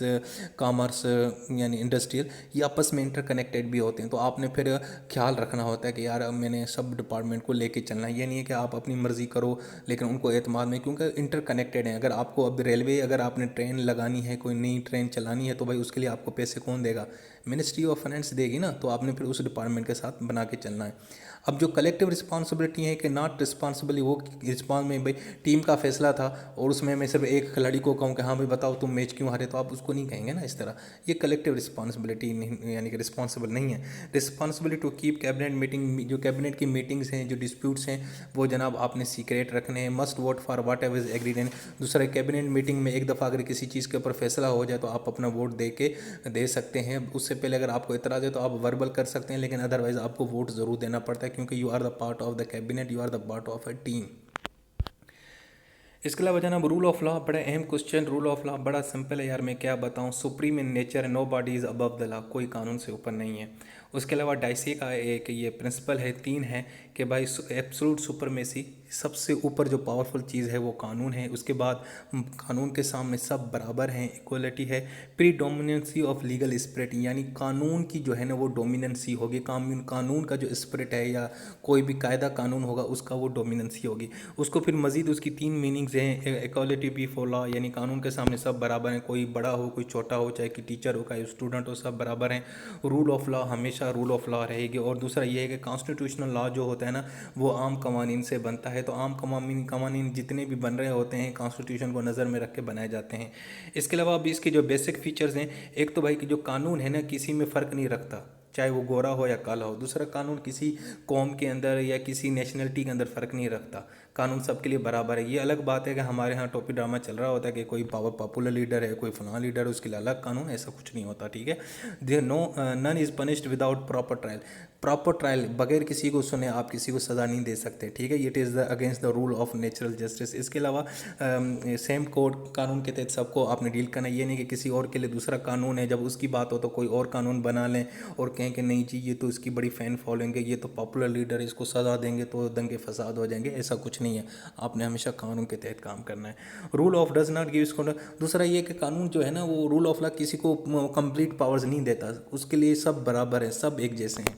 [SPEAKER 1] कॉमर्स यानी इंडस्ट्रियल, ये आपस में इंटरकनेक्टेड भी होते हैं। तो आपने फिर ख्याल रखना होता है कि यार मैंने सब डिपार्टमेंट को लेके चलना है। ये नहीं है कि आप अपनी मर्ज़ी करो लेकिन उनको एतमाद में, क्योंकि इंटरकनेक्टेड हैं। अगर आपको अब रेलवे, अगर आपने ट्रेन लगानी है, कोई नई ट्रेन चलानी है, तो भाई उसके लिए आपको पैसे कौन देगा? मिनिस्ट्री ऑफ फाइनेंस देगी ना। तो आपने फिर उस डिपार्टमेंट के साथ बना के चलना है। अब जो कलेक्टिव रिस्पॉन्सिबिलिटी है कि नॉट रिस्पॉन्सिबली, वो रिस्पॉन्स में भाई टीम का फैसला था और उसमें मैं सिर्फ एक खिलाड़ी को कहूँ कि हाँ भाई बताओ तुम मैच क्यों हारे, तो आप उसको नहीं कहेंगे ना इस तरह। ये कलेक्टिव रिस्पॉन्सिबिलिटी नहीं, यानी कि रिस्पॉन्सिबल नहीं है। Responsibility to keep cabinet meeting, जो कैबिनेट की मीटिंग्स हैं, जो डिस्प्यूट्स हैं, वो जनाब आपने सीक्रेट रखने हैं। Must vote for watt ever is agreed इन। दूसरा, कैबिनेट मीटिंग में एक दफ़ा अगर किसी चीज़ के ऊपर फैसला हो जाए तो आप अपना वोट दे सकते हैं। उससे पहले अगर आपको इतराज़ है तो आप वर्बल कर सकते हैं, लेकिन अदरवाइज़ आपको वोट ज़रूर देना पड़ता है, क्योंकि you are the part of the cabinet, you are the part of a team. इसके अलावा जनाब रूल ऑफ लॉ, बड़ा अहम क्वेश्चन। रूल ऑफ लॉ बड़ा सिंपल है यार, मैं क्या बताऊं। Supreme in nature, nobody is above the law, कोई कानून से ऊपर नहीं है। उसके अलावा डाइसी का एक ये प्रिंसिपल है, 3 है कि भाई एब्सोल्यूट सुपरमेसी, सबसे ऊपर जो पावरफुल चीज़ है वो कानून है। उसके बाद कानून के सामने सब बराबर हैं, इक्वलिटी है। प्रीडोमिनेंसी ऑफ लीगल स्पिरिट, यानी कानून की जो है ना वो डोमिनेंसी होगी। कानून का जो स्पिरिट है या कोई भी कायदा कानून होगा उसका वो डोमिनेंसी होगी। उसको फिर मज़ीद उसकी 3 मीनिंग्स हैं। इक्वलिटी बिफोर लॉ, यानी कानून के सामने सब बराबर हैं, कोई बड़ा हो कोई छोटा हो, चाहे कि टीचर हो चाहे स्टूडेंट हो, सब बराबर हैं। रूल ऑफ लॉ हमेशा रूल ऑफ लॉ रहेगी। और दूसरा ये है कि कॉन्स्टिट्यूशनल लॉ जो होता है ना वो आम कवानीन से बनता है। तो आम कवानीन जितने भी बन रहे होते हैं कॉन्स्टिट्यूशन को नज़र में रख के बनाए जाते हैं। इसके अलावा अब इसके जो बेसिक फीचर्स हैं, एक तो भाई कि जो कानून है ना किसी में फ़र्क नहीं रखता, चाहे वो गोरा हो या काला हो। दूसरा, कानून किसी कौम के अंदर या किसी नेशनलिटी के अंदर फ़र्क नहीं रखता, कानून सबके लिए बराबर है। ये अलग बात है कि हमारे यहाँ टॉपी ड्रामा चल रहा होता है कि कोई पॉपुलर लीडर है, कोई फलां लीडर है, उसके लिए अलग कानून, ऐसा कुछ नहीं होता, ठीक है। There no none is punished without proper trial. Proper trial, बगैर किसी को सुने आप किसी को सज़ा नहीं दे सकते, ठीक है। It is the against the rule of natural justice. इसके अलावा सेम कोड कानून के तहत सबको आपने डील करना। ये नहीं कि किसी और के लिए दूसरा कानून है, जब उसकी बात हो तो कोई और कानून बना लें और कहें कि नहीं जी ये तो इसकी बड़ी फ़ैन फॉलोइंग है, ये तो पॉपुलर लीडर है, इसको सज़ा देंगे तो दंगे फसाद हो जाएंगे, ऐसा कुछ नहीं है। आपने हमेशा कानून के तहत काम करना है। Rule of does not give इसको। दूसरा ये कि कानून जो है ना वो रूल ऑफ लॉ किसी को कंप्लीट पावर्स नहीं देता, उसके लिए सब बराबर है, सब एक जैसे हैं।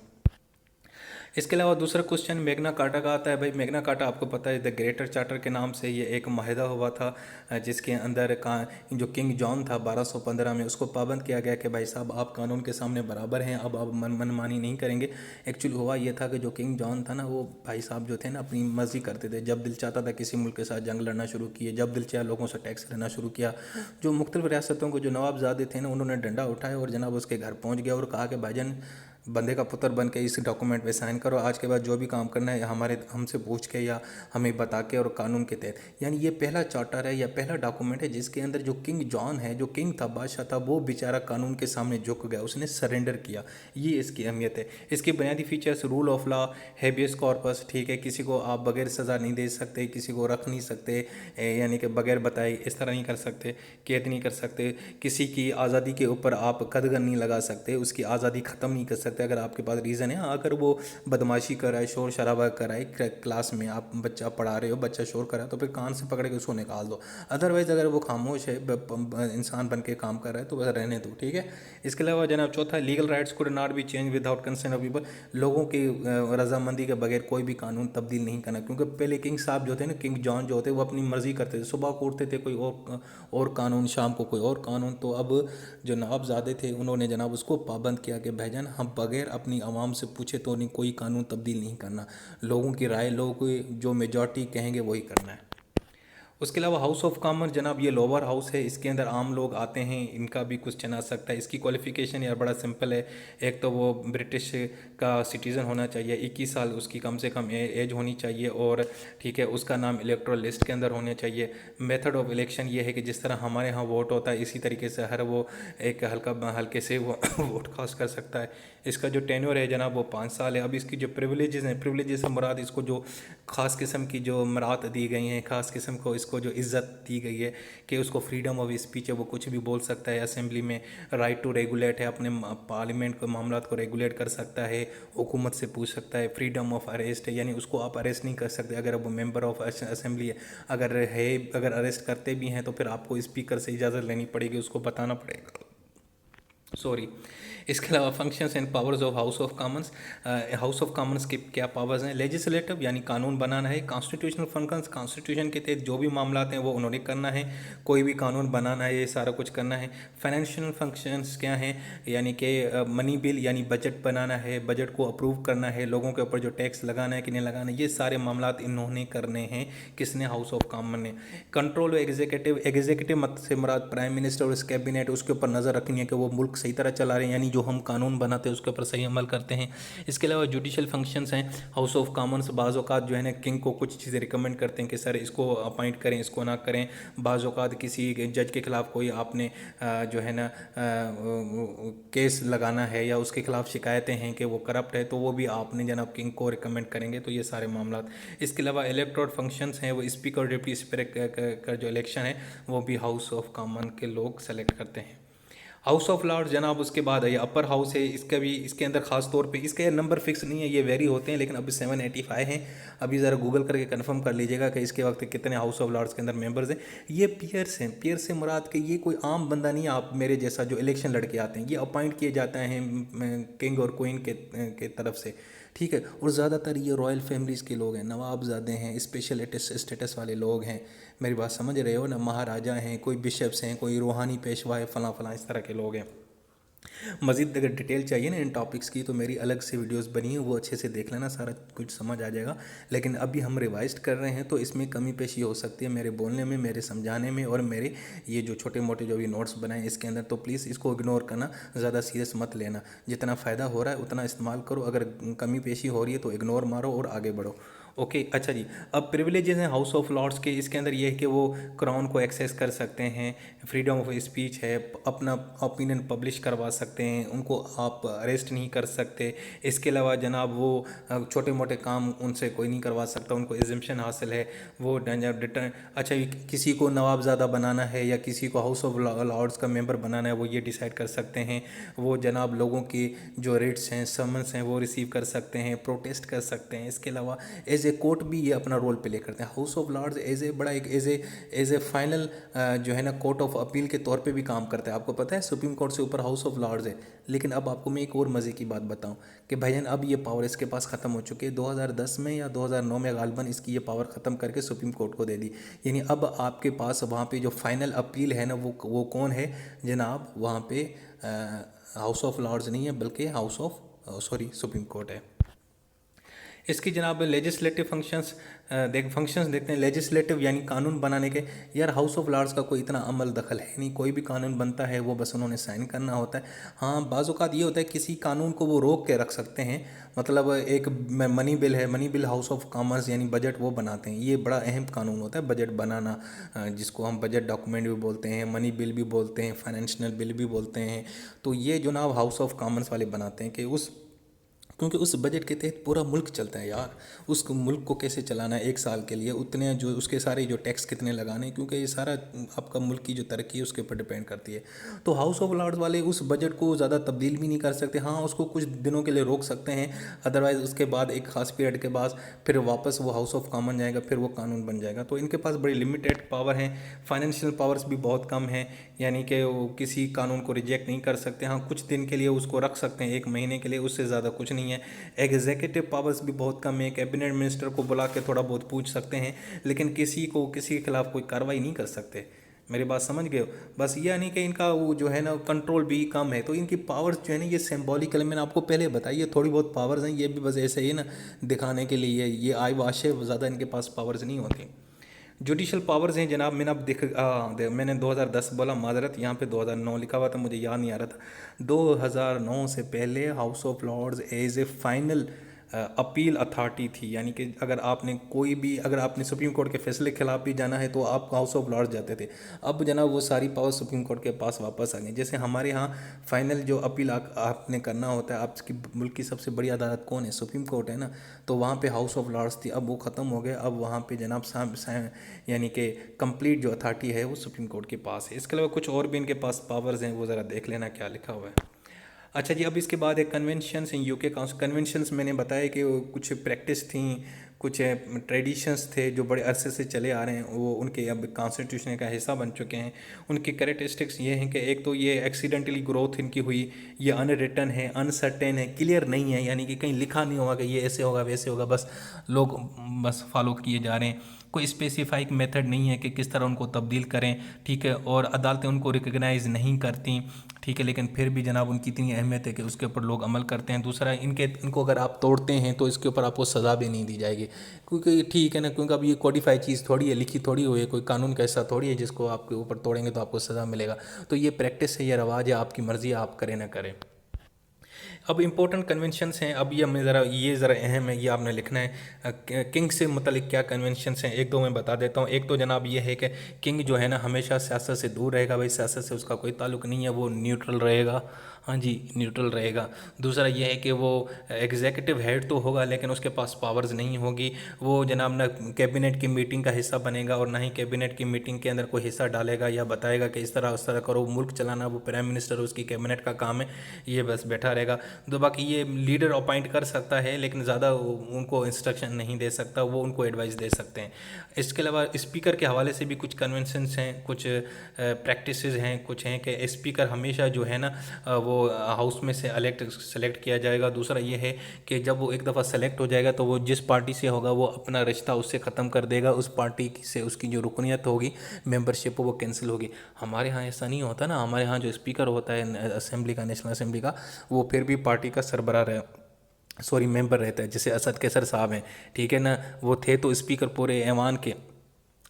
[SPEAKER 1] इसके अलावा दूसरा क्वेश्चन मैग्ना कार्टा का आता है। भाई मैग्ना कार्टा आपको पता है द ग्रेटर चार्टर के नाम से ये एक माहिदा हुआ था, जिसके अंदर का जो किंग जॉन था 1215 में, उसको पाबंद किया गया कि भाई साहब आप कानून के सामने बराबर हैं, अब आप मनमानी नहीं करेंगे। एक्चुअली हुआ ये था कि जो किंग जॉन था ना, वो भाई साहब जो थे ना अपनी मर्जी करते थे, जब दिल चाहता था किसी मुल्क के साथ जंग लड़ना शुरू किए, जब दिल चाहे लोगों से टैक्स लेना शुरू किया। जो मुख्तलिफ रियासतों को जो नवाबजादे थे ना, उन्होंने डंडा उठाया और जनाब उसके घर पहुँच गया और कहा कि भाईजान बंदे का पुत्र बन के इस डॉक्यूमेंट पे साइन करो, आज के बाद जो भी काम करना है हमारे हमसे पूछ के या हमें बता के और कानून के तहत। यानी ये पहला चार्टर है या पहला डॉक्यूमेंट है जिसके अंदर जो किंग जॉन है, जो किंग था, बादशाह था, वो बेचारा कानून के सामने झुक गया, उसने सरेंडर किया। ये इसकी अहमियत है। इसके बुनियादी features rule of law, habeas corpus, ठीक है, किसी को आप बगैर सज़ा नहीं दे सकते, किसी को रख नहीं सकते, यानी कि बगैर बताए इस तरह नहीं कर सकते, कैद नहीं कर सकते, किसी की आज़ादी के ऊपर आप कदगन नहीं लगा सकते, उसकी आज़ादी ख़त्म नहीं कर सकते अगर आपके पास रीज़न है। अगर वो बदमाशी कराए, शोर शराबा कराए, क्लास में आप बच्चा पढ़ा रहे हो, बच्चा शोर कराए, तो फिर कान से पकड़ के उसको निकाल दो। अदरवाइज़ अगर वो खामोश है, इंसान बन के काम कर रहा है, तो बस रहने दो, ठीक है। इसके अलावा जनाब चौथा, legal rights could not be change without consent of people. लोगों की रजामंदी के बगैर कोई भी कानून तब्दील नहीं करना, क्योंकि पहले किंग साहब जो थे ना, किंग जॉन जो होते, वो अपनी मर्जी करते थे, सुबह को उठते थे कोई और कानून, शाम को कोई और कानून। तो अब जो नवाबजादे थे उन्होंने जनाब उसको पाबंद किया कि भाईजान हम बगैर अपनी आवाम से पूछे तो नहीं कोई कानून तब्दील नहीं करना, लोगों की राय, लोगों की जो मेजॉरिटी कहेंगे वही करना है। उसके अलावा हाउस ऑफ कॉमन जनाब ये लोअर हाउस है, इसके अंदर आम लोग आते हैं, इनका भी क्वेश्चन आ सकता है। इसकी क्वालिफिकेशन यार बड़ा सिंपल है। एक तो वो ब्रिटिश का सिटीज़न होना चाहिए, 21 साल उसकी कम से कम एज होनी चाहिए, और ठीक है उसका नाम इलेक्टोरल लिस्ट के अंदर होने चाहिए। मेथड ऑफ इलेक्शन ये है कि जिस तरह हमारे यहाँ वोट होता है इसी तरीके से हर वो एक हल्के से वो वोट कास्ट कर सकता है। इसका जो टेन्योर है जनाब वो 5 साल है। अब इसकी जो प्रिविलेजेस हैं, प्रिविलेजेस से मुराद इसको जो ख़ास किस्म की जो मरात दी गई हैं, ख़ास किस्म को इसको जो इज़्ज़त दी गई है कि उसको फ्रीडम ऑफ स्पीच है, वो कुछ भी बोल सकता है असेंबली में, राइट टू रेगुलेट है, अपने पार्लियामेंट के मामला को रेगुलेट कर सकता है, हुकूमत से पूछ सकता है, फ्रीडम ऑफ अरेस्ट है, यानी उसको आप अरेस्ट नहीं कर सकते अगर वो मेंबर ऑफ असेंबली है। अगर अरेस्ट करते भी हैं तो फिर आपको स्पीकर से इजाज़त लेनी पड़ेगी, उसको बताना पड़ेगा, सॉरी। इसके अलावा functions and powers of house of Commons, house of Commons के क्या पावर्स हैं? लेजिस्लेटिव यानी कानून बनाना है, कॉन्स्टिट्यूशनल फंक्शंस कॉन्स्टिट्यूशन के तहत जो भी मामला हैं वो उन्होंने करना है, कोई भी कानून बनाना है, ये सारा कुछ करना है। फाइनेंशियल फंक्शंस क्या हैं? यानी कि मनी बिल यानी बजट बनाना है, बजट को अप्रूव करना है, लोगों के ऊपर जो टैक्स लगाना है कि नहीं लगाना है, ये सारे मामला इन्होंने करने हैं। किसने? हाउस ऑफ कॉमन ने। कंट्रोल एग्जीक्यूटिव, एग्जीक्यूटिव मत से मुराद प्राइम मिनिस्टर और कैबिनेट, उसके ऊपर नज़र रखनी है कि वो मुल्क सही तरह चला रहे हैं, यानी जो हम कानून बनाते हैं उसके ऊपर सही अमल करते हैं। इसके अलावा जुडिशल फंक्शंस हैं हाउस ऑफ कॉमन्स। बाज़ औक़ात जो है ना किंग को कुछ चीज़ें रिकमेंड करते हैं कि सर इसको अपॉइंट करें, इसको ना करें। बाज़ औक़ात किसी जज के ख़िलाफ़ कोई आपने जो है ना केस लगाना है या उसके ख़िलाफ़ शिकायतें हैं कि वो करप्ट है, तो वो भी आपने जनाब किंग को रिकमेंड करेंगे। तो ये सारे मामला। इसके अलावा इलेक्टोरल फंक्शंस हैं, वो स्पीकर और डिप्टी स्पीकर का जो इलेक्शन है वो भी हाउस ऑफ कॉमन के लोग सेलेक्ट करते हैं। हाउस ऑफ लॉर्ड्स जनाब उसके बाद है ये अपर हाउस है, इसका भी इसके अंदर खास तौर पे इसके नंबर फिक्स नहीं है, ये वेरी होते हैं, लेकिन अभी 785 हैं। अभी ज़रा गूगल करके कंफर्म कर लीजिएगा कि इसके वक्त कितने हाउस ऑफ लॉर्ड्स के अंदर मेंबर्स हैं। ये पीयर्स हैं, पीयर से मुराद के ये कोई आम बंदा नहीं है, आप मेरे जैसा जो इलेक्शन लड़के आते हैं, ये अपॉइंट किए जाते हैं किंग और क्वीन के तरफ से, ठीक है। और ज़्यादातर ये रॉयल फैमिलीज़ के लोग हैं, नवाबजादे हैं, स्पेशल स्टेटस वाले लोग हैं, मेरी बात समझ रहे हो ना, महाराजा हैं, कोई बिशप्स हैं, कोई रूहानी पेशवा है, फ़लाँ फ़लाँ इस तरह के लोग हैं। मज़ीद अगर डिटेल चाहिए ना इन टॉपिक्स की तो मेरी अलग से वीडियोस बनी है, वो अच्छे से देख लेना, सारा कुछ समझ आ जाएगा। लेकिन अभी हम रिवाइज कर रहे हैं तो इसमें कमी पेशी हो सकती है मेरे बोलने में, मेरे समझाने में, और मेरे ये जो छोटे मोटे जो भी नोट्स बनाए इसके अंदर, तो प्लीज़ इसको इग्नोर करना, ज़्यादा सीरियस मत लेना। जितना फ़ायदा हो रहा है उतना इस्तेमाल करो, अगर कमी पेशी हो रही है तो इग्नोर मारो और आगे बढ़ो। ओके अच्छा जी। अब प्रिविलेजेस हैं हाउस ऑफ लॉर्ड्स के, इसके अंदर ये है कि वो क्राउन को एक्सेस कर सकते हैं, फ्रीडम ऑफ स्पीच है, अपना ओपिनियन पब्लिश करवा सकते हैं, उनको आप अरेस्ट नहीं कर सकते। इसके अलावा जनाब वो छोटे मोटे काम उनसे कोई नहीं करवा सकता, उनको एग्जम्पशन हासिल है। वो अच्छा किसी को नवाबजादा बनाना है या किसी को हाउस ऑफ लॉर्ड्स का मेंबर बनाना है, वो ये डिसाइड कर सकते हैं। वो जनाब लोगों की जो रेट्स हैं, समन्स हैं, वो रिसीव कर सकते हैं, प्रोटेस्ट कर सकते हैं। इसके अलावा एज ए कोर्ट भी ये अपना रोल प्ले करते हैं। House of Lords as a बड़ा एक एज ए फाइनल जो है ना कोर्ट ऑफ अपील के तौर पे भी काम करता है। आपको पता है सुप्रीम कोर्ट से ऊपर हाउस ऑफ लॉर्ड्स है। लेकिन अब आपको मैं एक और मज़े की बात बताऊं कि भाईजान अब ये पावर इसके पास ख़त्म हो चुकी है। 2010 में या 2009 में गालिबन इसकी ये पावर ख़त्म करके सुप्रीम कोर्ट को दे दी। यानी अब आपके पास वहाँ पे जो फाइनल अपील है ना वो कौन है जनाब, वहाँ पे हाउस ऑफ लॉर्ड्स नहीं है बल्कि हाउस ऑफ सुप्रीम कोर्ट है। इसकी जनाब लेजिस्लेटिव फंक्शंस देखते हैं। लेजिस्लेटिव यानी कानून बनाने के, यार हाउस ऑफ लॉर्ड्स का कोई इतना अमल दखल है नहीं। कोई भी कानून बनता है वो बस उन्होंने साइन करना होता है। हाँ बाज़ औक़ात ये होता है किसी कानून को वो रोक के रख सकते हैं। मतलब एक मनी बिल है, money bill house of Commons यानी बजट वो बनाते हैं। ये बड़ा अहम कानून होता है बजट बनाना, जिसको हम बजट डॉक्यूमेंट भी बोलते हैं, मनी बिल भी बोलते हैं, फाइनेंशियल बिल भी बोलते हैं। तो ये जो ना हाउस ऑफ कॉमन्स वाले बनाते हैं कि क्योंकि उस बजट के तहत पूरा मुल्क चलता है यार। उस मुल्क को कैसे चलाना है एक साल के लिए, उतने जो उसके सारे जो टैक्स कितने लगाने, क्योंकि ये सारा आपका मुल्क की जो तरक्की है उसके ऊपर डिपेंड करती है। तो हाउस ऑफ लॉर्ड्स वाले उस बजट को ज़्यादा तब्दील भी नहीं कर सकते। हाँ उसको कुछ दिनों के लिए रोक सकते हैं, अदरवाइज़ उसके बाद एक खास पीरियड के बाद फिर वापस वो हाउस ऑफ कॉमन जाएगा, फिर वो कानून बन जाएगा। तो इनके पास बड़ी लिमिटेड पावर है। फाइनेंशियल पावर्स भी बहुत कम है, यानी कि वो किसी कानून को रिजेक्ट नहीं कर सकते। हाँ कुछ दिन के लिए उसको रख सकते हैं, 1 महीने के लिए, उससे ज़्यादा कुछ नहीं है। एग्जीक्यूटिव पावर्स भी बहुत कम है। कैबिनेट मिनिस्टर को बुला के थोड़ा बहुत पूछ सकते हैं, लेकिन किसी के खिलाफ कोई कार्रवाई नहीं कर सकते। मेरी बात समझ गए हो? बस ये यानी कि इनका वो जो है ना कंट्रोल भी कम है। तो इनकी पावर्स जो है ना ये सिंबॉलिकल, मैंने आपको पहले बताई है थोड़ी बहुत पावर्स हैं, ये भी बस ऐसे ही ना दिखाने के लिए, ये आई वाश है, ज़्यादा इनके पास पावर्स नहीं होती। जुडिशल पावर्स हैं जनाब, मैंने अब मैंने 2010 बोला, माजरत, यहाँ पे 2009 लिखा हुआ था, मुझे याद नहीं आ रहा था। 2009 से पहले House of Lords as a final appeal authority थी। यानी कि अगर आपने सुप्रीम कोर्ट के फैसले के खिलाफ भी जाना है तो आप हाउस ऑफ लॉर्ड्स जाते थे। अब जनाब वो सारी पावर सुप्रीम कोर्ट के पास वापस आ गई। जैसे हमारे यहाँ फाइनल जो अपील आपने करना होता है, आपकी मुल्क की सबसे बड़ी अदालत कौन है? सुप्रीम कोर्ट है ना। तो वहाँ पे हाउस ऑफ लॉर्ड्स थी, अब वो ख़त्म हो गए। अब वहाँ पे जनाब यानी कि कंप्लीट जो अथॉरिटी है वो सुप्रीम कोर्ट के पास है। इसके अलावा कुछ और भी इनके पास पावर्स हैं, वो ज़रा देख लेना क्या लिखा हुआ है। अच्छा जी, अब इसके बाद एक कन्वेंशंस इन यूके कन्वेंशंस, मैंने बताया कि वो कुछ प्रैक्टिस थी, कुछ ट्रेडिशंस थे जो बड़े अरसे से चले आ रहे हैं, वो उनके अब कॉन्स्टिट्यूशन का हिस्सा बन चुके हैं। उनकी कैरेक्टरिस्टिक्स ये हैं कि एक तो ये एक्सीडेंटली ग्रोथ इनकी हुई, ये अनरिटन है, अनसर्टेन है, क्लियर नहीं है, यानी कि कहीं लिखा नहीं होगा कि ये ऐसे होगा वैसे होगा, बस लोग बस फॉलो किए जा रहे हैं। कोई स्पेसिफाइक मेथड नहीं है कि किस तरह उनको तब्दील करें, ठीक है, और अदालतें उनको रिकग्नाइज़ नहीं करती, ठीक है, लेकिन फिर भी जनाब उनकी इतनी अहमियत है कि उसके ऊपर लोग अमल करते हैं। दूसरा, इनको अगर आप तोड़ते हैं तो इसके ऊपर आपको सज़ा भी नहीं दी जाएगी, क्योंकि ठीक है ना, क्योंकि अब ये कोडिफाई चीज़ थोड़ी है, लिखी थोड़ी हुई है, कोई कानून का ऐसा थोड़ी है जिसको आपके ऊपर तोड़ेंगे तो आपको सज़ा मिलेगा। तो ये प्रैक्टिस है, ये रवाज है, आपकी मर्ज़ी है, आप करें ना करें। अब इम्पोर्टेंट कन्वेंशंस हैं, अब ये ज़रा अहम है, ये आपने लिखना है। किंग से मतलब क्या कन्वेंशंस हैं, एक दो मैं बता देता हूँ। एक तो जनाब ये है कि किंग जो है ना हमेशा सियासत से दूर रहेगा। भाई सियासत से उसका कोई ताल्लुक नहीं है, वो न्यूट्रल रहेगा। हाँ जी, न्यूट्रल रहेगा। दूसरा ये है कि वो एग्जीक्यूटिव हेड तो होगा लेकिन उसके पास पावर्स नहीं होगी। वो जनाब ना कैबिनेट की मीटिंग का हिस्सा बनेगा और ना ही कैबिनेट की मीटिंग के अंदर कोई हिस्सा डालेगा या बताएगा कि इस तरह उस तरह करो। मुल्क चलाना वो प्राइम मिनिस्टर उसकी कैबिनेट का काम है, ये बस बैठा रहेगा। तो बाकी ये लीडर अपॉइंट कर सकता है लेकिन ज़्यादा उनको इंस्ट्रक्शन नहीं दे सकता, वो उनको एडवाइस दे सकते हैं। इसके अलावा स्पीकर के हवाले से भी कुछ कन्वेंशंस हैं, कुछ प्रैक्टिसेस हैं, कुछ हैं कि स्पीकर हमेशा जो है ना वो हाउस में से सेलेक्ट किया जाएगा। दूसरा ये है कि जब वो एक दफ़ा सेलेक्ट हो जाएगा तो वो जिस पार्टी से होगा वो अपना रिश्ता उससे ख़त्म कर देगा, उस पार्टी से उसकी जो रुकनीत होगी, मेंबरशिप वो कैंसिल होगी। हमारे यहाँ ऐसा नहीं होता ना, हमारे यहाँ जो स्पीकर होता है असेंबली का, नेशनल असेंबली का, वो फिर भी पार्टी का सरबराह मेंबर रहता है। जैसे असद कैसर साहब हैं, ठीक है ना, वो थे तो स्पीकर पूरे ऐवान के,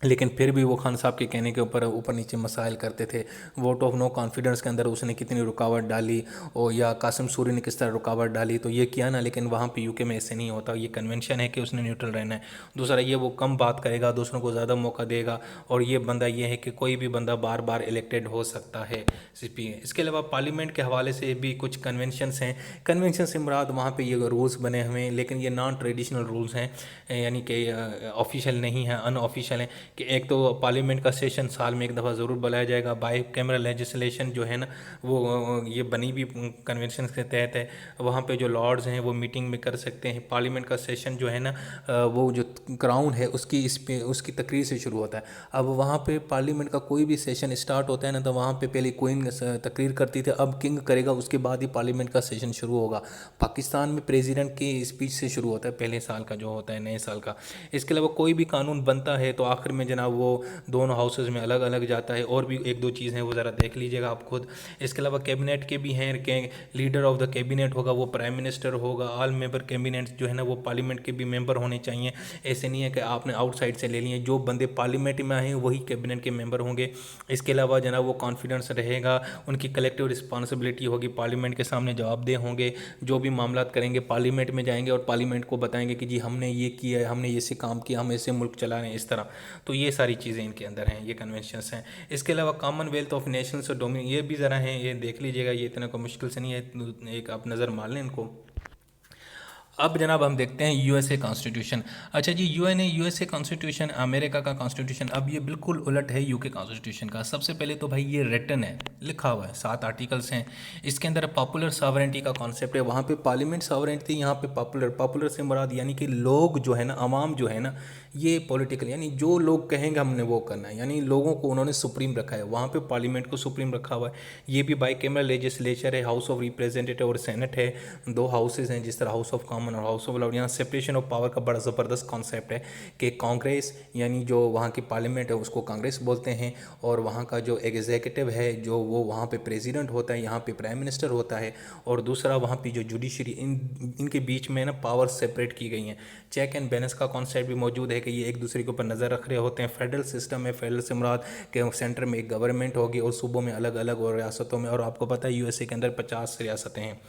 [SPEAKER 1] लेकिन फिर भी वो खान साहब के कहने के ऊपर नीचे मसाइल करते थे। वोट ऑफ नो कॉन्फिडेंस के अंदर उसने कितनी रुकावट डाली, और या कासिम सूरी ने किस तरह रुकावट डाली, तो ये किया ना। लेकिन वहाँ पे यूके में ऐसे नहीं होता, ये कन्वेंशन है कि उसने न्यूट्रल रहना है। दूसरा ये वो कम बात करेगा, दूसरों को ज़्यादा मौका देगा, और ये बंदा ये है कि कोई भी बंदा बार बार इलेक्टेड हो सकता है सीपी। इसके अलावा पार्लियामेंट के हवाले से भी कुछ कन्वेंशंस हैं। कन्वेंशन से मुराद वहाँ पे ये रूल्स बने हुए हैं, लेकिन ये नॉन ट्रेडिशनल रूल्स हैं, यानी कि ऑफिशियल नहीं है, अनऑफिशियल हैं। कि एक तो पार्लियामेंट का सेशन साल में एक दफ़ा ज़रूर बुलाया जाएगा, बाई कैमरा लेजिस्लेशन जो है ना वो ये बनी भी कन्वेंशन के तहत है, वहाँ पे जो लॉर्ड्स हैं वो मीटिंग में कर सकते हैं। पार्लियामेंट का सेशन जो है ना वो जो क्राउन है उसकी इस पे उसकी तकरीर से शुरू होता है। अब वहाँ पे पार्लियामेंट का कोई भी सेशन स्टार्ट होता है ना तो वहाँ पे पहले क्वीन तकरीर करती थी, अब किंग करेगा, उसके बाद ही पार्लियामेंट का सेशन शुरू होगा। पाकिस्तान में प्रेसिडेंट की स्पीच से शुरू होता है पहले साल का जो होता है नए साल का। इसके अलावा कोई भी कानून बनता है तो आखिर में जनाब वो दोनों हाउसेज में अलग अलग जाता है। और भी एक दो चीज़ें हैं वो ज़रा देख लीजिएगा आप खुद। इसके अलावा कैबिनेट के भी हैं कि लीडर ऑफ द कैबिनेट होगा वो प्राइम मिनिस्टर होगा। ऑल मेंबर कैबिनेट जो है ना वो पार्लियामेंट के भी मेंबर होने चाहिए। ऐसे नहीं है कि आपने आउटसाइड से ले लिए, जो बंदे पार्लियामेंट में आए वही कैबिनेट के मेंबर होंगे। इसके अलावा जनाब वो कॉन्फिडेंस रहेगा, उनकी कलेक्टिव रिस्पॉन्सिबिलिटी होगी, पार्लियामेंट के सामने जवाबदेह होंगे। जो भी मामला करेंगे पार्लियामेंट में जाएंगे और पार्लियामेंट को बताएंगे कि जी हमने ये किया है, हमने ऐसे काम किया, हम ऐसे मुल्क चला रहे हैं इस तरह। तो ये सारी चीज़ें इनके अंदर हैं, ये कन्वेंशंस हैं। इसके अलावा कॉमनवेल्थ ऑफ नेशंस और डोमिनियन ये भी ज़रा हैं, ये देख लीजिएगा, ये इतना को मुश्किल से नहीं है, एक आप नज़र मार लें इनको। अब जनाब हम देखते हैं यूएसए कॉन्स्टिट्यूशन। अच्छा जी, यूएसए कॉन्स्टिट्यूशन अमेरिका का कॉन्स्टिट्यूशन अब ये बिल्कुल उलट है यूके कॉन्स्टिट्यूशन का। सबसे पहले तो भाई ये रिटन है, लिखा हुआ है, 7 आर्टिकल्स हैं। इसके अंदर पॉपुलर सॉवरेंटी का कॉन्सेप्ट है। वहाँ पे पार्लियामेंट सॉवरेंटी थी, यहाँ पे पॉपुलर से मुराद यानी कि लोग जो है ना, अवाम जो है ना, ये पॉलिटिकल यानी जो लोग कहेंगे हमने वो करना है, यानी लोगों को उन्होंने सुप्रीम रखा है। वहाँ पे पार्लियामेंट को सुप्रीम रखा हुआ है। ये भी बाई कैमरा लेजिस्लेचर है, हाउस ऑफ रिप्रेजेंटेटिव और सेनेट है, दो हाउसेज हैं जिस तरह हाउस ऑफ कॉमन और हाउस ऑफ लॉर्ड। यहाँ सेपरेशन ऑफ पावर का बड़ा ज़बरदस्त कॉन्सेप्ट है कि कांग्रेस यानी जो वहाँ की पार्लियामेंट है उसको कांग्रेस बोलते हैं, और वहाँ का जो एग्जीक्यूटिव है जो वो वहाँ पे प्रेसिडेंट होता है, यहाँ पे प्राइम मिनिस्टर होता है, और दूसरा वहाँ पे जो जुडिशरी इनके बीच में ना पावर सेपरेट की गई हैं। चेक एंड बैलेंस का कॉन्सेप्ट भी मौजूद है कि ये एक दूसरे के ऊपर नज़र रख रहे होते हैं। फेडरल सिस्टम है, फेडरल से मुराद कि सेंटर में एक गवर्नमेंट होगी और सूबों में अलग अलग और रियासतों में, और आपको पता है यूएसए के अंदर 50 रियासतें हैं।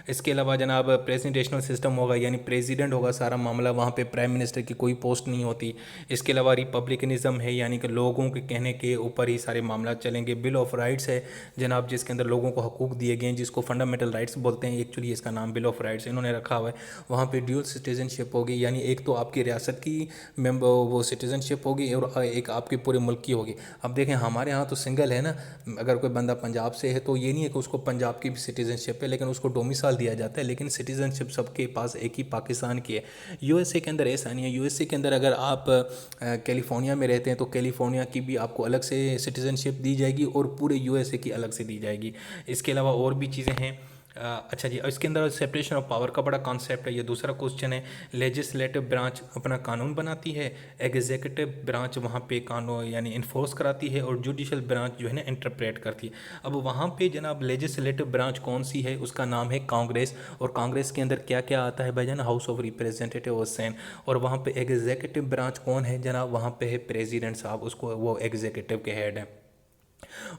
[SPEAKER 1] इसके अलावा जनाब प्रेसिडेंशियल सिस्टम होगा, यानी प्रेसिडेंट होगा सारा मामला, वहाँ पे प्राइम मिनिस्टर की कोई पोस्ट नहीं होती। इसके अलावा रिपब्लिकनिज्म है, यानी कि लोगों के कहने के ऊपर ही सारे मामला चलेंगे। बिल ऑफ राइट्स है जनाब, जिसके अंदर लोगों को हकूक दिए गए हैं, जिसको फंडामेंटल राइट्स बोलते हैं, एक्चुअली इसका नाम बिल ऑफ राइट्स इन्होंने रखा हुआ है। वहाँ पे ड्यूल सिटीजनशिप होगी, यानी एक तो आपकी रियासत की मेंबर वो सिटीजनशिप होगी और एक आपके पूरे मुल्क की होगी। अब देखें हमारे यहाँ तो सिंगल है ना, अगर कोई बंदा पंजाब से है तो ये नहीं है कि उसको पंजाब की भी सिटीजनशिप है, लेकिन उसको डोमिसाइल दिया जाता है, लेकिन सिटीजनशिप सबके पास एक ही पाकिस्तान की है। यूएसए के अंदर ऐसा नहीं है। यूएसए के अंदर अगर आप कैलिफोर्निया में रहते हैं तो कैलिफोर्निया की भी आपको अलग से सिटीजनशिप दी जाएगी और पूरे यूएसए की अलग से दी जाएगी। इसके अलावा और भी चीज़ें हैं। अच्छा जी, इसके अंदर सेपरेशन ऑफ पावर का बड़ा कॉन्सेप्ट है। ये दूसरा क्वेश्चन है। लेजिस्लेटिव ब्रांच अपना कानून बनाती है, एग्जीक्यूटिव ब्रांच वहाँ पे कानून यानी इन्फोर्स कराती है, और जुडिशल ब्रांच जो है ना इंटरप्रेट करती है। अब वहाँ पे जनाब लेजिस्लेटिव ब्रांच कौन सी है, उसका नाम है कांग्रेस। और कांग्रेस के अंदर क्या क्या आता है भाईजान, हाउस ऑफ रिप्रेजेंटेटिव और सेनेट। और वहाँ पे एग्जीक्यूटिव ब्रांच कौन है जनाब, वहाँ पे है प्रेसिडेंट साहब, उसको वो एग्जीक्यूटिव के हेड हैं।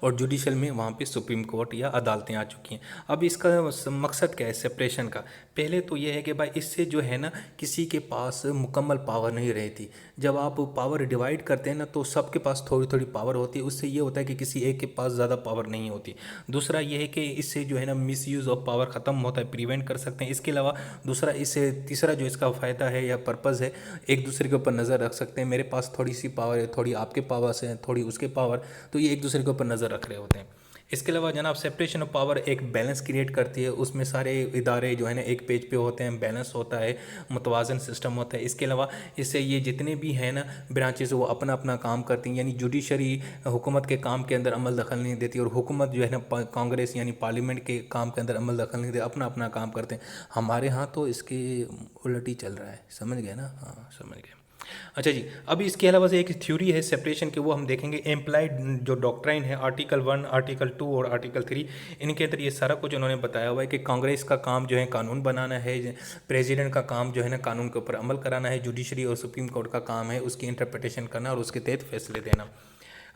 [SPEAKER 1] और जुडिशल में वहाँ पे सुप्रीम कोर्ट या अदालतें आ चुकी हैं। अब इसका मकसद क्या है सेपरेशन का? पहले तो ये है कि भाई इससे जो है ना किसी के पास मुकम्मल पावर नहीं रहती। जब आप पावर डिवाइड करते हैं ना तो सबके पास थोड़ी थोड़ी पावर होती है, उससे ये होता है कि किसी एक के पास ज़्यादा पावर नहीं होती। दूसरा ये है कि इससे जो है ना मिसयूज़ ऑफ पावर ख़त्म होता है, प्रिवेंट कर सकते हैं। इसके अलावा दूसरा इससे तीसरा जो इसका फ़ायदा है या पर्पज़ है, एक दूसरे के ऊपर नज़र रख सकते हैं। मेरे पास थोड़ी सी पावर है, थोड़ी आपके पावर है, थोड़ी उसके पावर, तो ये एक दूसरे के ऊपर नज़र रख रहे होते हैं। इसके अलावा जनाब सेपरेशन ऑफ पावर एक बैलेंस क्रिएट करती है, उसमें सारे इदारे जो है ना एक पेज पे होते हैं, बैलेंस होता है, मुतवाज़न सिस्टम होता है। इसके अलावा इससे ये जितने भी हैं ना ब्रांचेस वो अपना अपना काम करती हैं, यानी जुडिशरी हुकूमत के काम के अंदर अमल दखल नहीं देती, और हुकूमत जो है ना कांग्रेस यानी पार्लियामेंट के काम के अंदर अमल दखल नहीं देती, अपना अपना काम करते हैं। हमारे यहाँ तो इसके उलट ही चल रहा है, समझ गए ना? हाँ समझ गए। अच्छा जी, अभी इसके अलावा से एक थ्योरी है सेपरेशन के, वो हम देखेंगे। एम्प्लाइड जो डॉक्ट्राइन है, आर्टिकल 1, आर्टिकल 2 और आर्टिकल 3, इनके अंदर ये सारा कुछ उन्होंने बताया हुआ है कि कांग्रेस का काम जो है कानून बनाना है, प्रेसिडेंट का काम जो है ना कानून के ऊपर अमल कराना है, जुडिशरी और सुप्रीम कोर्ट का काम है उसकी इंटरप्रिटेशन करना और उसके तहत फैसले देना।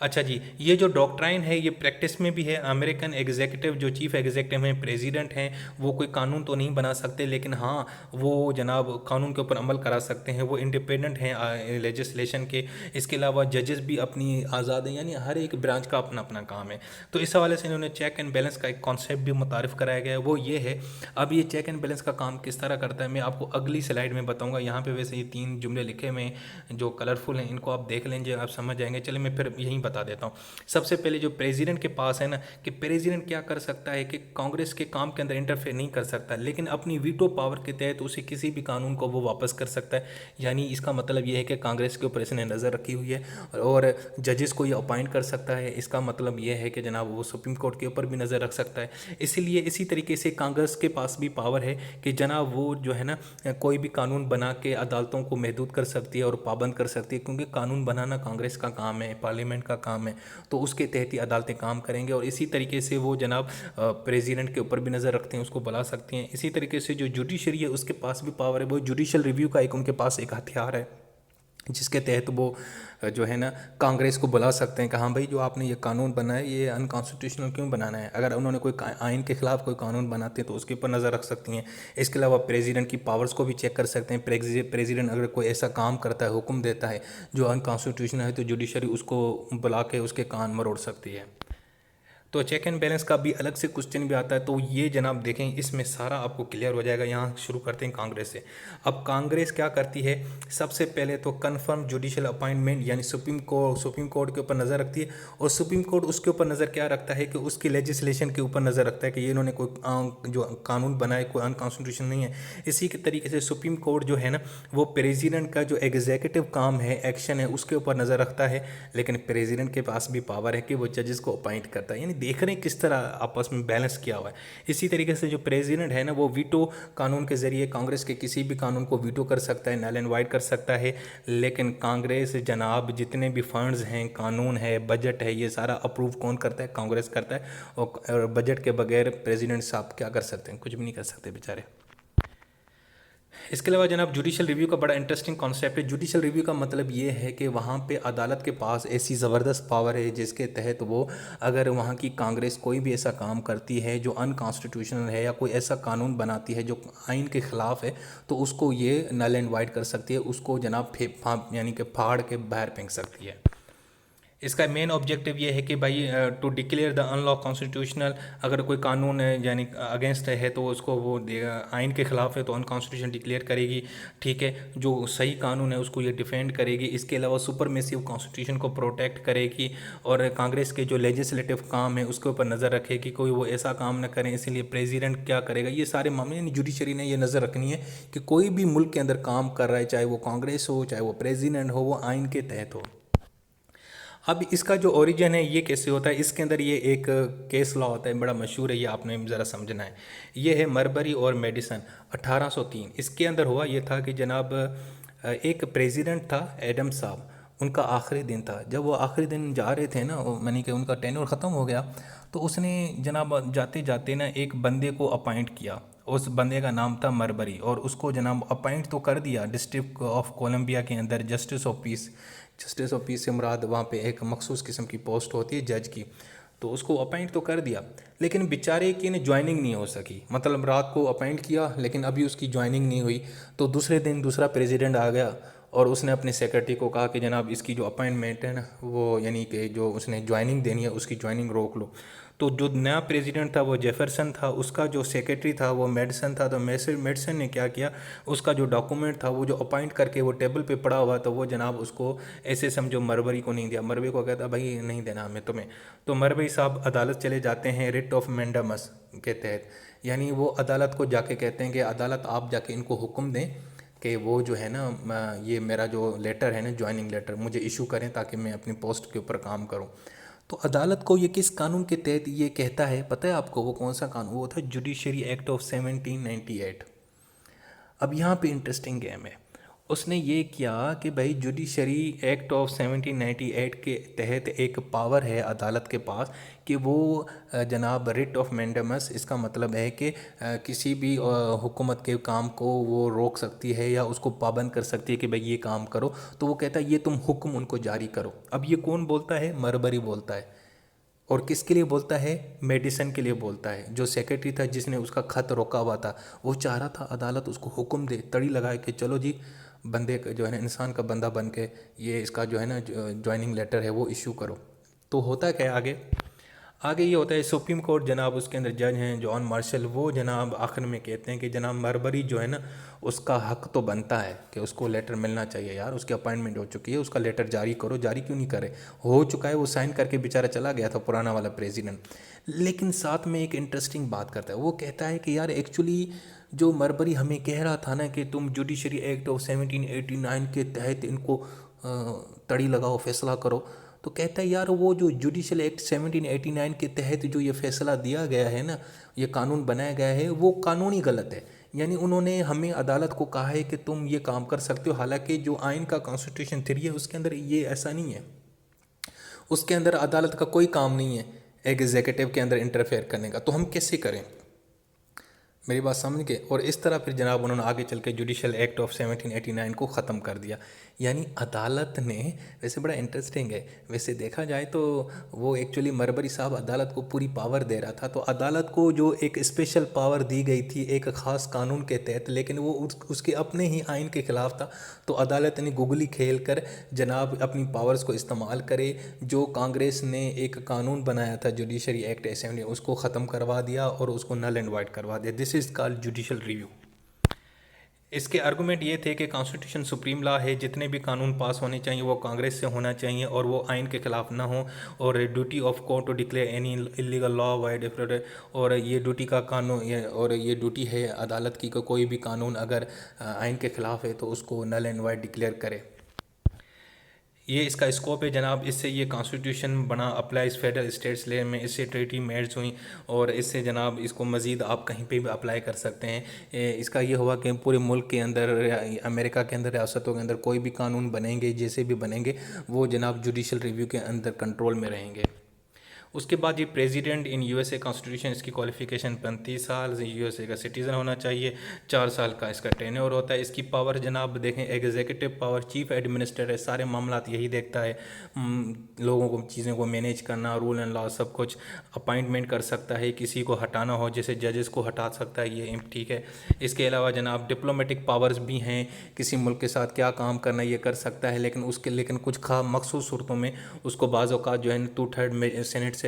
[SPEAKER 1] अच्छा जी, ये जो डॉक्ट्राइन है ये प्रैक्टिस में भी है। अमेरिकन एग्जीक्यूटिव जो चीफ एग्जीक्यूटिव हैं, प्रेसिडेंट हैं, वो कोई कानून तो नहीं बना सकते, लेकिन हाँ वो जनाब कानून के ऊपर अमल करा सकते हैं। वो इंडिपेंडेंट हैं लेजिस्लेशन के। इसके अलावा जजेस भी अपनी आज़ाद हैं, यानी हर एक ब्रांच का अपना अपना काम है। तो इस हवाले से इन्होंने चेक एंड बैलेंस का एक कॉन्सेप्ट भी मुतारिफ कराया गया है, वो ये है। अब ये चेक एंड बैलेंस का काम किस तरह करता है मैं आपको अगली स्लाइड में बताऊँगा। यहाँ पे वैसे ये 3 जुमले लिखे हुए हैं जो कलरफुल हैं, इनको आप देख लेंगे, आप समझ जाएंगे। चलिए मैं फिर यहीं बता देता हूँ। सबसे पहले जो प्रेसिडेंट के पास है ना, कि प्रेसिडेंट क्या कर सकता है कि कांग्रेस के काम के अंदर इंटरफेयर नहीं कर सकता, लेकिन अपनी वीटो पावर के तहत उसे किसी भी कानून को वो वापस कर सकता है। यानी इसका मतलब ये है कि कांग्रेस के ऊपर इसने नज़र रखी हुई है और जजेस को ये अपॉइंट कर सकता है। इसका मतलब ये है कि जनाब वो सुप्रीम कोर्ट के ऊपर भी नज़र रख सकता है। इसीलिए इसी तरीके से कांग्रेस के पास भी पावर है कि जनाब वो जो है ना कोई भी कानून बना के अदालतों को महदूद कर सकती है और पाबंद कर सकती है, क्योंकि कानून बनाना कांग्रेस का काम है, पार्लियामेंट का काम है। तो उसके तहत ही अदालतें काम करेंगे। और इसी तरीके से वो जनाब प्रेसिडेंट के ऊपर भी नज़र रखते हैं, उसको बुला सकते हैं। इसी तरीके से जो जुडिशरी है उसके पास भी पावर है, वो जुडिशल रिव्यू का एक उनके पास एक हथियार है, जिसके तहत वो जो है ना कांग्रेस को बुला सकते हैं कि हाँ भाई जो आपने ये कानून बनाया ये अनकॉन्स्टिट्यूशनल क्यों बनाना है। अगर उन्होंने कोई आइन के खिलाफ कोई कानून बनाते हैं तो उसके ऊपर नज़र रख सकती हैं। इसके अलावा प्रेसिडेंट की पावर्स को भी चेक कर सकते हैं। प्रेसिडेंट अगर कोई ऐसा काम करता है, हुक्म देता है जो अनकॉन्स्टिट्यूशनल है, तो जुडिशरी उसको बुला के उसके कान मरोड़ सकती है। तो चेक एंड बैलेंस का भी अलग से क्वेश्चन भी आता है, तो ये जनाब देखें इसमें सारा आपको क्लियर हो जाएगा। यहाँ शुरू करते हैं कांग्रेस से। अब कांग्रेस क्या करती है, सबसे पहले तो कन्फर्म जुडिशल अपॉइंटमेंट यानी सुप्रीम कोर्ट के ऊपर नज़र रखती है। और सुप्रीम कोर्ट उसके ऊपर नज़र क्या रखता है कि उसकी लेजिस्लेशन के ऊपर नज़र रखता है कि ये इन्होंने कोई जो कानून बनाए कोई अनकॉन्स्टिट्यूशन नहीं है। इसी के तरीके से सुप्रीम कोर्ट जो है ना वो प्रेसिडेंट का जो एग्जीक्यूटिव काम है, एक्शन है, उसके ऊपर नज़र रखता है। लेकिन प्रेसिडेंट के पास भी पावर है कि वो जजेस को अपॉइंट करता है। यानी देख रहे हैं किस तरह आपस में बैलेंस किया हुआ है। इसी तरीके से जो प्रेसिडेंट है ना वो वीटो कानून के जरिए कांग्रेस के किसी भी कानून को वीटो कर सकता है, नल एंड वाइड कर सकता है। लेकिन कांग्रेस जनाब जितने भी फंड्स हैं, कानून है, बजट है, ये सारा अप्रूव कौन करता है, कांग्रेस करता है। और बजट के बगैर प्रेसिडेंट साहब क्या कर सकते हैं, कुछ भी नहीं कर सकते बेचारे। इसके अलावा जनाब जुडिशल रिव्यू का बड़ा इंटरेस्टिंग कॉन्सेप्ट है। जुडिशल रिव्यू का मतलब ये है कि वहाँ पे अदालत के पास ऐसी ज़बरदस्त पावर है जिसके तहत वो अगर वहाँ की कांग्रेस कोई भी ऐसा काम करती है जो अनकॉन्स्टिट्यूशनल है या कोई ऐसा कानून बनाती है जो आइन के ख़िलाफ़ है, तो उसको ये नल एंड वाइड कर सकती है, उसको जनाब यानी कि फाड़ के बाहर फेंक सकती है। इसका मेन ऑब्जेक्टिव ये है कि भाई टू डिक्लेयर द अनलॉ कॉन्स्टिट्यूशनल। अगर कोई कानून है यानी अगेंस्ट है तो उसको वो आइन के ख़िलाफ़ है तो अनकॉन्स्टिट्यूशन डिक्लेयर करेगी, ठीक है। जो सही कानून है उसको ये डिफेंड करेगी। इसके अलावा सुपरमेसिव कॉन्स्टिट्यूशन को प्रोटेक्ट करेगी। और कांग्रेस के जो लेजिस्लेटिव काम है उसके ऊपर नज़र रखेगी, कोई वो ऐसा काम न करें। इसीलिए प्रेसिडेंट क्या करेगा, ये सारे मामले यानी जुडिशरी ने ये नज़र रखनी है कि कोई भी मुल्क के अंदर काम कर रहा है, चाहे वो कांग्रेस हो चाहे वो प्रेसिडेंट हो, वो आइन के तहत हो। अब इसका जो ओरिजिन है ये कैसे होता है, इसके अंदर ये एक केस लॉ होता है, बड़ा मशहूर है, ये आपने ज़रा समझना है। ये है मरबरी और मेडिसन 1803। इसके अंदर हुआ ये था कि जनाब एक प्रेसिडेंट था एडम साहब, उनका आखिरी दिन था। जब वो आखिरी दिन जा रहे थे ना, यानी कि उनका टेन्योर ख़त्म हो गया, तो उसने जनाब जाते जाते ना एक बंदे को अपॉइंट किया। उस बंदे का नाम था मरबरी, और उसको जनाब अपॉइंट तो कर दिया डिस्ट्रिक्ट ऑफ कोलंबिया के अंदर justice of peace. Justice of peace से मुराद वहाँ पे एक मखसूस किस्म की पोस्ट होती है जज की। तो उसको अपॉइंट तो कर दिया, लेकिन बेचारे की ने ज्वाइनिंग नहीं हो सकी। मतलब रात को अपॉइंट किया लेकिन अभी उसकी ज्वाइनिंग नहीं हुई। तो दूसरे दिन दूसरा प्रेसिडेंट आ गया और उसने अपने सेक्रेटरी को कहा कि जनाब इसकी जो अपॉइंटमेंट है ना वो यानी कि जो उसने ज्वाइनिंग देनी है उसकी ज्वाइनिंग रोक लो। तो जो नया प्रेसिडेंट था वो जेफरसन था, उसका जो सेक्रेटरी था वो मेडिसन था। तो मेडिसन ने क्या किया, उसका जो डॉक्यूमेंट था वो जो अपॉइंट करके वो टेबल पे पड़ा हुआ, तो वो जनाब उसको ऐसे समझो मरबरी को नहीं दिया। मरबरी को कहता भाई नहीं देना हमें तुम्हें। तो मरबरी साहब अदालत चले जाते हैं रिट ऑफ मैंडामस के तहत, यानी वो अदालत को जाके कहते हैं कि अदालत आप जाके इनको हुक्म दें कि वो जो है ना ये मेरा जो लेटर है ना ज्वाइनिंग लेटर मुझे इशू करें ताकि मैं अपनी पोस्ट के ऊपर काम करूं। तो अदालत को ये किस कानून के तहत ये कहता है पता है आपको, वो कौन सा कानून, वो था जुडिशरी एक्ट ऑफ 1798। अब यहाँ पे इंटरेस्टिंग गेम है। उसने ये किया कि भाई जुडिशरी एक्ट ऑफ 1798 के तहत एक पावर है अदालत के पास कि वो जनाब रिट ऑफ मैंडेमस, इसका मतलब है कि किसी भी हुकूमत के काम को वो रोक सकती है या उसको पाबंद कर सकती है कि भाई ये काम करो। तो वो कहता है ये तुम हुक्म उनको जारी करो। अब ये कौन बोलता है? मरबरी बोलता है। और किसके लिए बोलता है? मेडिसन के लिए बोलता है। जो सेक्रेटरी था जिसने उसका खत रोका हुआ था, वो चाह रहा था अदालत उसको हुक्म दे, तड़ी लगाए कि चलो जी, बंदे का जो है ना, इंसान का बंदा बन के ये इसका जो है ना ज्वाइनिंग लेटर है वो इशू करो। तो होता क्या है आगे? आगे ये होता है सुप्रीम कोर्ट जनाब, उसके अंदर जज हैं जॉन मार्शल, वो जनाब आखिर में कहते हैं कि जनाब मरबरी जो है ना, उसका हक तो बनता है कि उसको लेटर मिलना चाहिए यार, उसकी अपॉइंटमेंट हो चुकी है, उसका लेटर जारी करो। जारी क्यों नहीं करे? हो चुका है, वो साइन करके बेचारा चला गया था पुराना वाला प्रेसिडेंट। लेकिन साथ में एक इंटरेस्टिंग बात करता है, वो कहता है कि यार एक्चुअली जो मरबरी हमें कह रहा था ना कि तुम जुडिशरी एक्ट ऑफ 1789 के तहत इनको तड़ी लगाओ, फैसला करो, तो कहता है यार वो जो जुडिशल एक्ट 1789 के तहत जो ये फैसला दिया गया है ना, ये कानून बनाया गया है, वो कानूनी गलत है। यानी उन्होंने हमें अदालत को कहा है कि तुम ये काम कर सकते हो, हालांकि जो आइन का कॉन्स्टिट्यूशन 3 है उसके अंदर ये ऐसा नहीं है। उसके अंदर अदालत का कोई काम नहीं है एग्जीक्यूटिव के अंदर इंटरफेयर करने का। तो हम कैसे करें? मेरी बात समझ के। और इस तरह फिर जनाब उन्होंने आगे चल के जुडिशल एक्ट ऑफ 1789 को ख़त्म कर दिया। यानी अदालत ने, वैसे बड़ा इंटरेस्टिंग है, वैसे देखा जाए तो वो एक्चुअली मरबरी साहब अदालत को पूरी पावर दे रहा था। तो अदालत को जो एक स्पेशल पावर दी गई थी एक ख़ास कानून के तहत, लेकिन वो उसके अपने ही आइन के ख़िलाफ़ था। तो अदालत ने गुगली खेल कर जनाब अपनी पावर्स को इस्तेमाल करे, जो कांग्रेस ने एक कानून बनाया था जुडिशरी एक्ट असेंबली, उसको ख़त्म करवा दिया और उसको नल एंड वाइड करवा दिया। This is called judicial review. इसके आर्गूमेंट ये थे कि कॉन्स्टिट्यूशन सुप्रीम लॉ है, जितने भी कानून पास होने चाहिए वो कांग्रेस से होना चाहिए और वो आइन के खिलाफ ना हो। और duty of court to declare any illegal law void, और ये ड्यूटी का कानून और ये ड्यूटी है अदालत की कि कोई भी कानून अगर आइन के खिलाफ है तो उसको नल एंड वाइड डिक्लेयर करे। ये इसका स्कोप है जनाब। इससे ये कॉन्स्टिट्यूशन बना अप्लाई फेडरल स्टेट्स लेवल में, इससे ट्रीटी मेरिट्स हुई और इससे जनाब इसको मज़ीद आप कहीं पे भी अप्लाई कर सकते हैं। इसका ये हुआ कि पूरे मुल्क के अंदर, अमेरिका के अंदर, रियासतों के अंदर कोई भी कानून बनेंगे, जैसे भी बनेंगे, वो जनाब जुडिशल रिव्यू के अंदर कंट्रोल में रहेंगे। उसके बाद ये प्रेसिडेंट इन यूएसए कॉन्स्टिट्यूशन, इसकी क्वालिफिकेशन 35 साल यूएसए का सिटीज़न होना चाहिए, 4 साल का इसका टेन्योर होता है। इसकी पावर जनाब देखें, एग्जीक्यूटिव पावर, चीफ एडमिनिस्ट्रेटर है, सारे मामलात यही देखता है, लोगों को, चीज़ों को मैनेज करना, रूल एंड लॉ सब कुछ। अपॉइंटमेंट कर सकता है, किसी को हटाना हो जैसे जजेस को हटा सकता है ये, ठीक है। इसके अलावा जनाब डिप्लोमेटिक पावर्स भी हैं, किसी मुल्क के साथ क्या काम करना ये कर सकता है, लेकिन कुछ खास मखसूस सूरतों में उसको बाज़ औक़ात जो है 2/3 में सेनेट से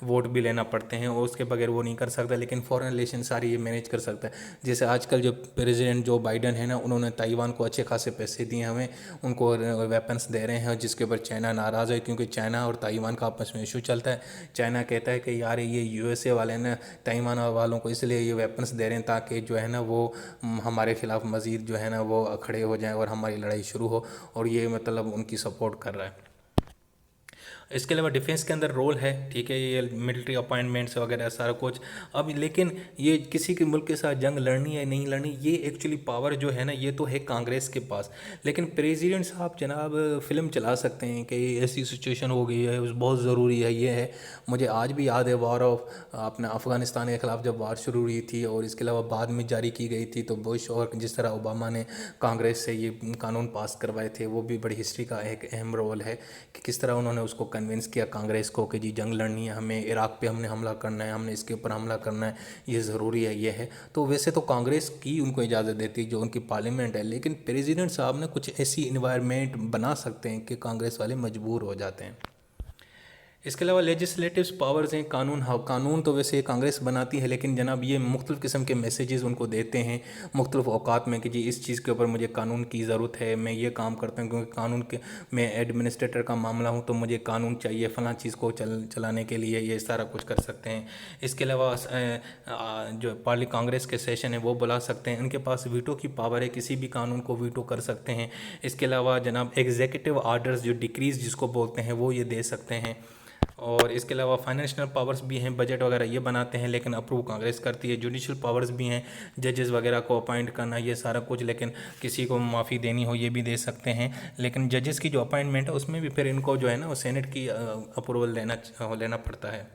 [SPEAKER 1] वोट भी लेना पड़ते हैं और उसके बगैर वो नहीं कर सकता। लेकिन फॉरेन रिलेशन सारी ये मैनेज कर सकता है। जैसे आजकल जो प्रेसिडेंट जो बाइडन है ना, उन्होंने ताइवान को अच्छे खासे पैसे दिए हमें, उनको वेपन्स दे रहे हैं, जिसके ऊपर चाइना नाराज़ है, क्योंकि चाइना और ताइवान का आपस में इशू चलता है। चाइना कहता है कि यार ये यूएसए वाले ना ताइवान वालों को इसलिए ये वेपन्स दे रहे हैं ताकि जो है ना वो हमारे खिलाफ मज़ीद जो है ना वो खड़े हो जाएं और हमारी लड़ाई शुरू हो, और ये मतलब उनकी सपोर्ट कर रहा है। इसके अलावा डिफेंस के अंदर रोल है, ठीक है, ये मिलिट्री अपॉइंटमेंट्स वगैरह सारा कुछ। अब लेकिन ये किसी के मुल्क के साथ जंग लड़नी है नहीं लड़नी, ये एक्चुअली पावर जो है ना ये तो है कांग्रेस के पास। लेकिन प्रेसिडेंट साहब जनाब फिल्म चला सकते हैं कि ऐसी सिचुएशन हो गई है, बहुत ज़रूरी है, ये है। मुझे आज भी याद है वॉर ऑफ अपना अफ़गानिस्तान के ख़िलाफ़ जब वार शुरू हुई थी, और इसके अलावा बाद में जारी की गई थी, तो बुश और जिस तरह ओबामा ने कांग्रेस से ये कानून पास करवाए थे, वो भी बड़ी हिस्ट्री का एक अहम रोल है कि किस तरह उन्होंने उसको कन्विंस किया कांग्रेस को कि जी जंग लड़नी है, हमें इराक़ पे हमने हमला करना है, हमने इसके ऊपर हमला करना है, ये ज़रूरी है, ये है। तो वैसे तो कांग्रेस की उनको इजाज़त देती जो उनकी पार्लियामेंट है, लेकिन प्रेसिडेंट साहब ने कुछ ऐसी इन्वायरमेंट बना सकते हैं कि कांग्रेस वाले मजबूर हो जाते हैं। इसके अलावा लेजिस्लेटिव पावर्स हैं, कानून, हाँ कानून तो वैसे कांग्रेस बनाती है, लेकिन जनाब ये मुख्तलिफ़ किस्म के मैसेजेस उनको देते हैं मुख्तलिफ़ औकात में कि जी इस चीज़ के ऊपर मुझे कानून की ज़रूरत है, मैं ये काम करता हूँ क्योंकि कानून के, मैं एडमिनिस्ट्रेटर का मामला हूँ तो मुझे कानून चाहिए फ़लाँ चीज़ को चलाने के लिए, ये सारा कुछ कर सकते हैं। इसके अलावा जो कांग्रेस के सेशन है वो बुला सकते हैं, उनके पास वीटो की पावर है, किसी भी कानून को वीटो कर सकते हैं। इसके अलावा जनाब एग्जीक्यूटिव आर्डर्स जो डिक्रीज़ जिसको बोलते हैं वो ये दे सकते हैं। और इसके अलावा फाइनेंशियल पावर्स भी हैं, बजट वगैरह ये बनाते हैं लेकिन अप्रूव कांग्रेस करती है। जुडिशल पावर्स भी हैं, जजेस वगैरह को अपॉइंट करना ये सारा कुछ, लेकिन किसी को माफ़ी देनी हो ये भी दे सकते हैं। लेकिन जजेस की जो अपॉइंटमेंट है उसमें भी फिर इनको जो है ना वो सेनेट की अप्रूवल लेना पड़ता है।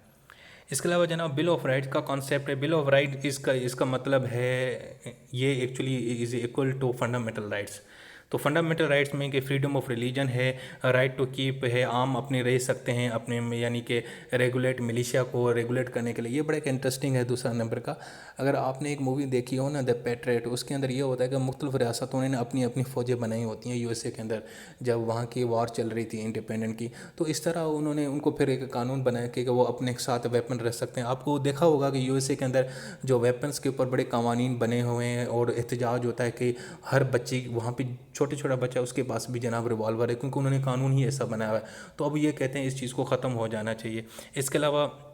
[SPEAKER 1] इसके अलावा जनाब बिल ऑफ राइट्स का कॉन्सेप्ट है। बिल ऑफ राइट इसका मतलब है, ये actually is equal to fundamental rights. तो फंडामेंटल राइट्स में कि फ्रीडम ऑफ रिलीजन है, राइट टू कीप है, आम अपने रह सकते हैं अपने में, यानी कि रेगुलेट मिलिशिया को रेगुलेट करने के लिए। ये बड़ा एक इंटरेस्टिंग है। दूसरा नंबर का, अगर आपने एक मूवी देखी हो ना द पैट्रियट, उसके अंदर ये होता है कि मुख्तलिफ रियासतों ने अपनी अपनी फ़ौजें बनाई होती हैं यूएसए के अंदर, जब वहाँ की वॉर चल रही थी इंडिपेंडेंट की। तो इस तरह उन्होंने उनको फिर एक कानून बनाया कि वो अपने साथ वेपन रख सकते हैं। आपको देखा होगा कि यूएसए के अंदर जो वेपन्स के ऊपर बड़े कवानीन बने हुए हैं और एहतजाज होता है कि हर बच्चे वहाँ पे छोटे छोटा बच्चा उसके पास भी जनाब रिवॉल्वर है, क्योंकि उन्होंने कानून ही ऐसा बनाया हुआ है। तो अब ये कहते हैं इस चीज़ को ख़त्म हो जाना चाहिए। इसके अलावा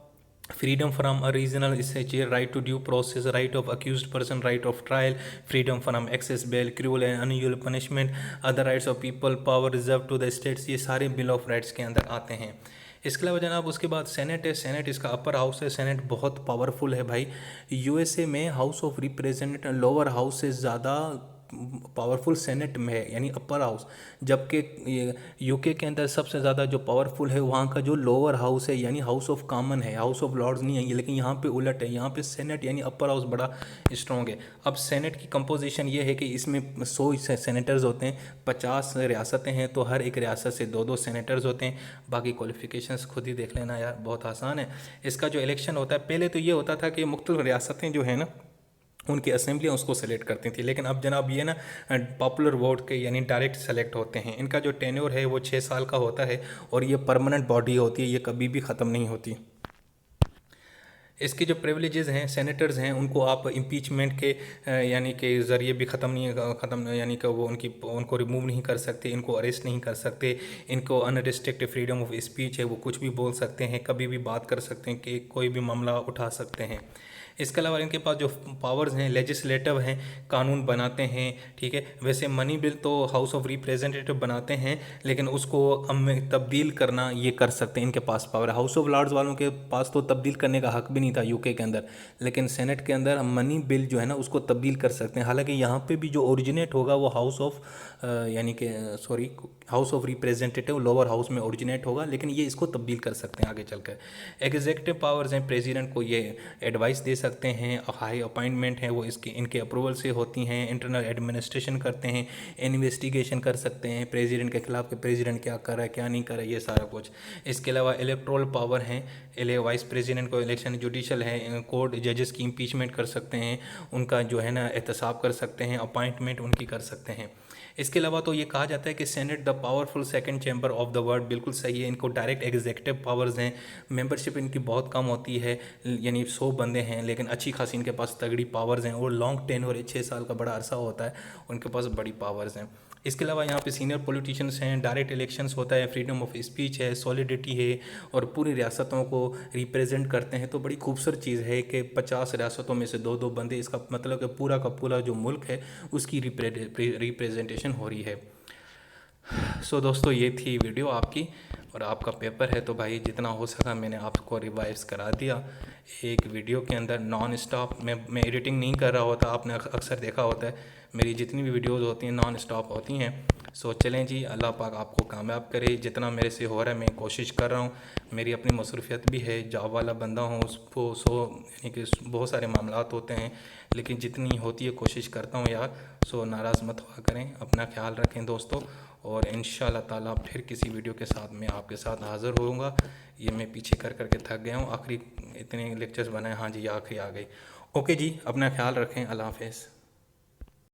[SPEAKER 1] freedom from a reasonable stature, right to due process, right of accused person, right of trial, freedom from excess bail, cruel and unusual punishment, other rights of people, power reserved to the states, ये सारे bill of rights के अंदर आते हैं। इसके अलावा जनाब उसके बाद सेनेट है। सेनेट इसका अपर हाउस है। सेनेट बहुत पावरफुल है भाई। यूएसए में house of representative lower house से ज़्यादा पावरफुल सेनेट में है, यानी अपर हाउस। जबकि यूके के अंदर सबसे ज़्यादा जो पावरफुल है वहाँ का जो लोअर हाउस है, यानी हाउस ऑफ कॉमन है, हाउस ऑफ लॉर्ड्स नहीं है ये। लेकिन यहाँ पे उलट है, यहाँ पे सेनेट यानी अपर हाउस बड़ा स्ट्रॉन्ग है। अब सेनेट की कंपोजिशन ये है कि इसमें 100 सेनेटर्स होते हैं, 50 रियासतें हैं, तो हर एक रियासत से 2-2 सेनेटर्स होते हैं। बाकी क्वालिफिकेशंस खुद ही देख लेना यार, बहुत आसान है। इसका जो इलेक्शन होता है, पहले तो ये होता था कि मुख्तलिफ रियासतें जो है ना उनकी असेंबलियाँ उसको सेलेक्ट करती थी, लेकिन अब जनाब ये ना पॉपुलर वोट के यानी डायरेक्ट सेलेक्ट होते हैं। इनका जो टेन्योर है वो 6 साल का होता है और ये परमानेंट बॉडी होती है, ये कभी भी ख़त्म नहीं होती। इसकी जो प्रिविलेजेस हैं सेनेटर्स हैं उनको आप इम्पीचमेंट के यानी के ज़रिए भी ख़त्म यानी कि वो उनको रिमूव नहीं कर सकते, इनको अरेस्ट नहीं कर सकते। इनको अनरिस्ट्रिक्टेड फ्रीडम ऑफ स्पीच है, वो कुछ भी बोल सकते हैं, कभी भी बात कर सकते हैं, कि कोई भी मामला उठा सकते हैं। इसके अलावा इनके पास जो पावर्स हैं लेजिस्लेटिव हैं, कानून बनाते हैं, ठीक है। वैसे मनी बिल तो हाउस ऑफ रिप्रेजेंटेटिव बनाते हैं, लेकिन उसको में तब्दील करना ये कर सकते हैं, इनके पास पावर है। हाउस ऑफ लॉर्ड्स वालों के पास तो तब्दील करने का हक भी नहीं था यूके के अंदर, लेकिन सेनेट के अंदर मनी बिल जो है ना उसको तब्दील कर सकते हैं। हालांकि यहाँ पे भी जो ओरिजिनेट होगा वो house of representative lower house में ओरिजिनेट होगा, लेकिन ये इसको तब्दील कर सकते हैं आगे चलकर। एग्जीक्यूटिव पावर्स हैं, प्रेसिडेंट को ये एडवाइस दे सकते हैं, हाई अपॉइंटमेंट है वो इनके अप्रूवल से होती हैं, इंटरनल एडमिनिस्ट्रेशन करते हैं, इन्वेस्टिगेशन कर सकते हैं प्रेसिडेंट के खिलाफ कि प्रेसिडेंट क्या कर रहा है क्या नहीं कर रहा है, ये सारा कुछ। इसके अलावा इलेक्ट्रोल पावर हैं, वाइस प्रेसिडेंट को इलेक्शन, जुडिशल है, कोर्ट जजेस की इम्पीचमेंट कर सकते हैं, उनका जो है ना एहतसाब कर सकते हैं, अपॉइंटमेंट उनकी कर सकते हैं। इसके अलावा तो ये कहा जाता है कि senate the powerful second chamber of the world, बिल्कुल सही है। इनको डायरेक्ट एग्जीक्यूटिव पावर्स हैं, मेंबरशिप इनकी बहुत कम होती है, यानी 100 बंदे हैं, लेकिन अच्छी खासी इनके पास तगड़ी पावर्स हैं और लॉन्ग टेन्योर 6 साल का बड़ा अरसा होता है, उनके पास बड़ी पावर्स हैं। इसके अलावा यहाँ पे सीनियर पॉलिटिशियंस हैं, डायरेक्ट इलेक्शंस होता है, फ्रीडम ऑफ स्पीच है, सॉलिडिटी है और पूरी रियासतों को रिप्रेजेंट करते हैं। तो बड़ी खूबसूरत चीज़ है कि 50 रियासतों में से 2-2 बंदे, इसका मतलब कि पूरा का पूरा जो मुल्क है उसकी रिप्रेजेंटेशन हो रही है। सो दोस्तों ये थी वीडियो आपकी, और आपका पेपर है तो भाई जितना हो सका मैंने आपको रिवाइज करा दिया एक वीडियो के अंदर नॉन स्टॉप। मैं एडिटिंग नहीं कर रहा होता, आपने अक्सर देखा होता है मेरी जितनी भी वीडियोस होती हैं नॉन स्टॉप होती हैं। सो चलें जी, अल्लाह पाक आपको कामयाब करे। जितना मेरे से हो रहा है मैं कोशिश कर रहा हूँ, मेरी अपनी मसरूफियत भी है, जॉब वाला बंदा हूँ, उसको यानी कि बहुत सारे मामलात होते हैं, लेकिन जितनी होती है कोशिश करता हूँ यार। सो नाराज़ मत हुआ करें, अपना ख्याल रखें दोस्तों, और इंशाल्लाह ताला फिर किसी वीडियो के साथ मैं आपके साथ हाज़िर होऊंगा। ये मैं पीछे कर करके थक गया हूँ, आखिरी इतने लेक्चर्स बनाए, हाँ जी आखिरी आ गई। ओके जी, अपना ख्याल रखें, अल्लाह हाफ़िज़।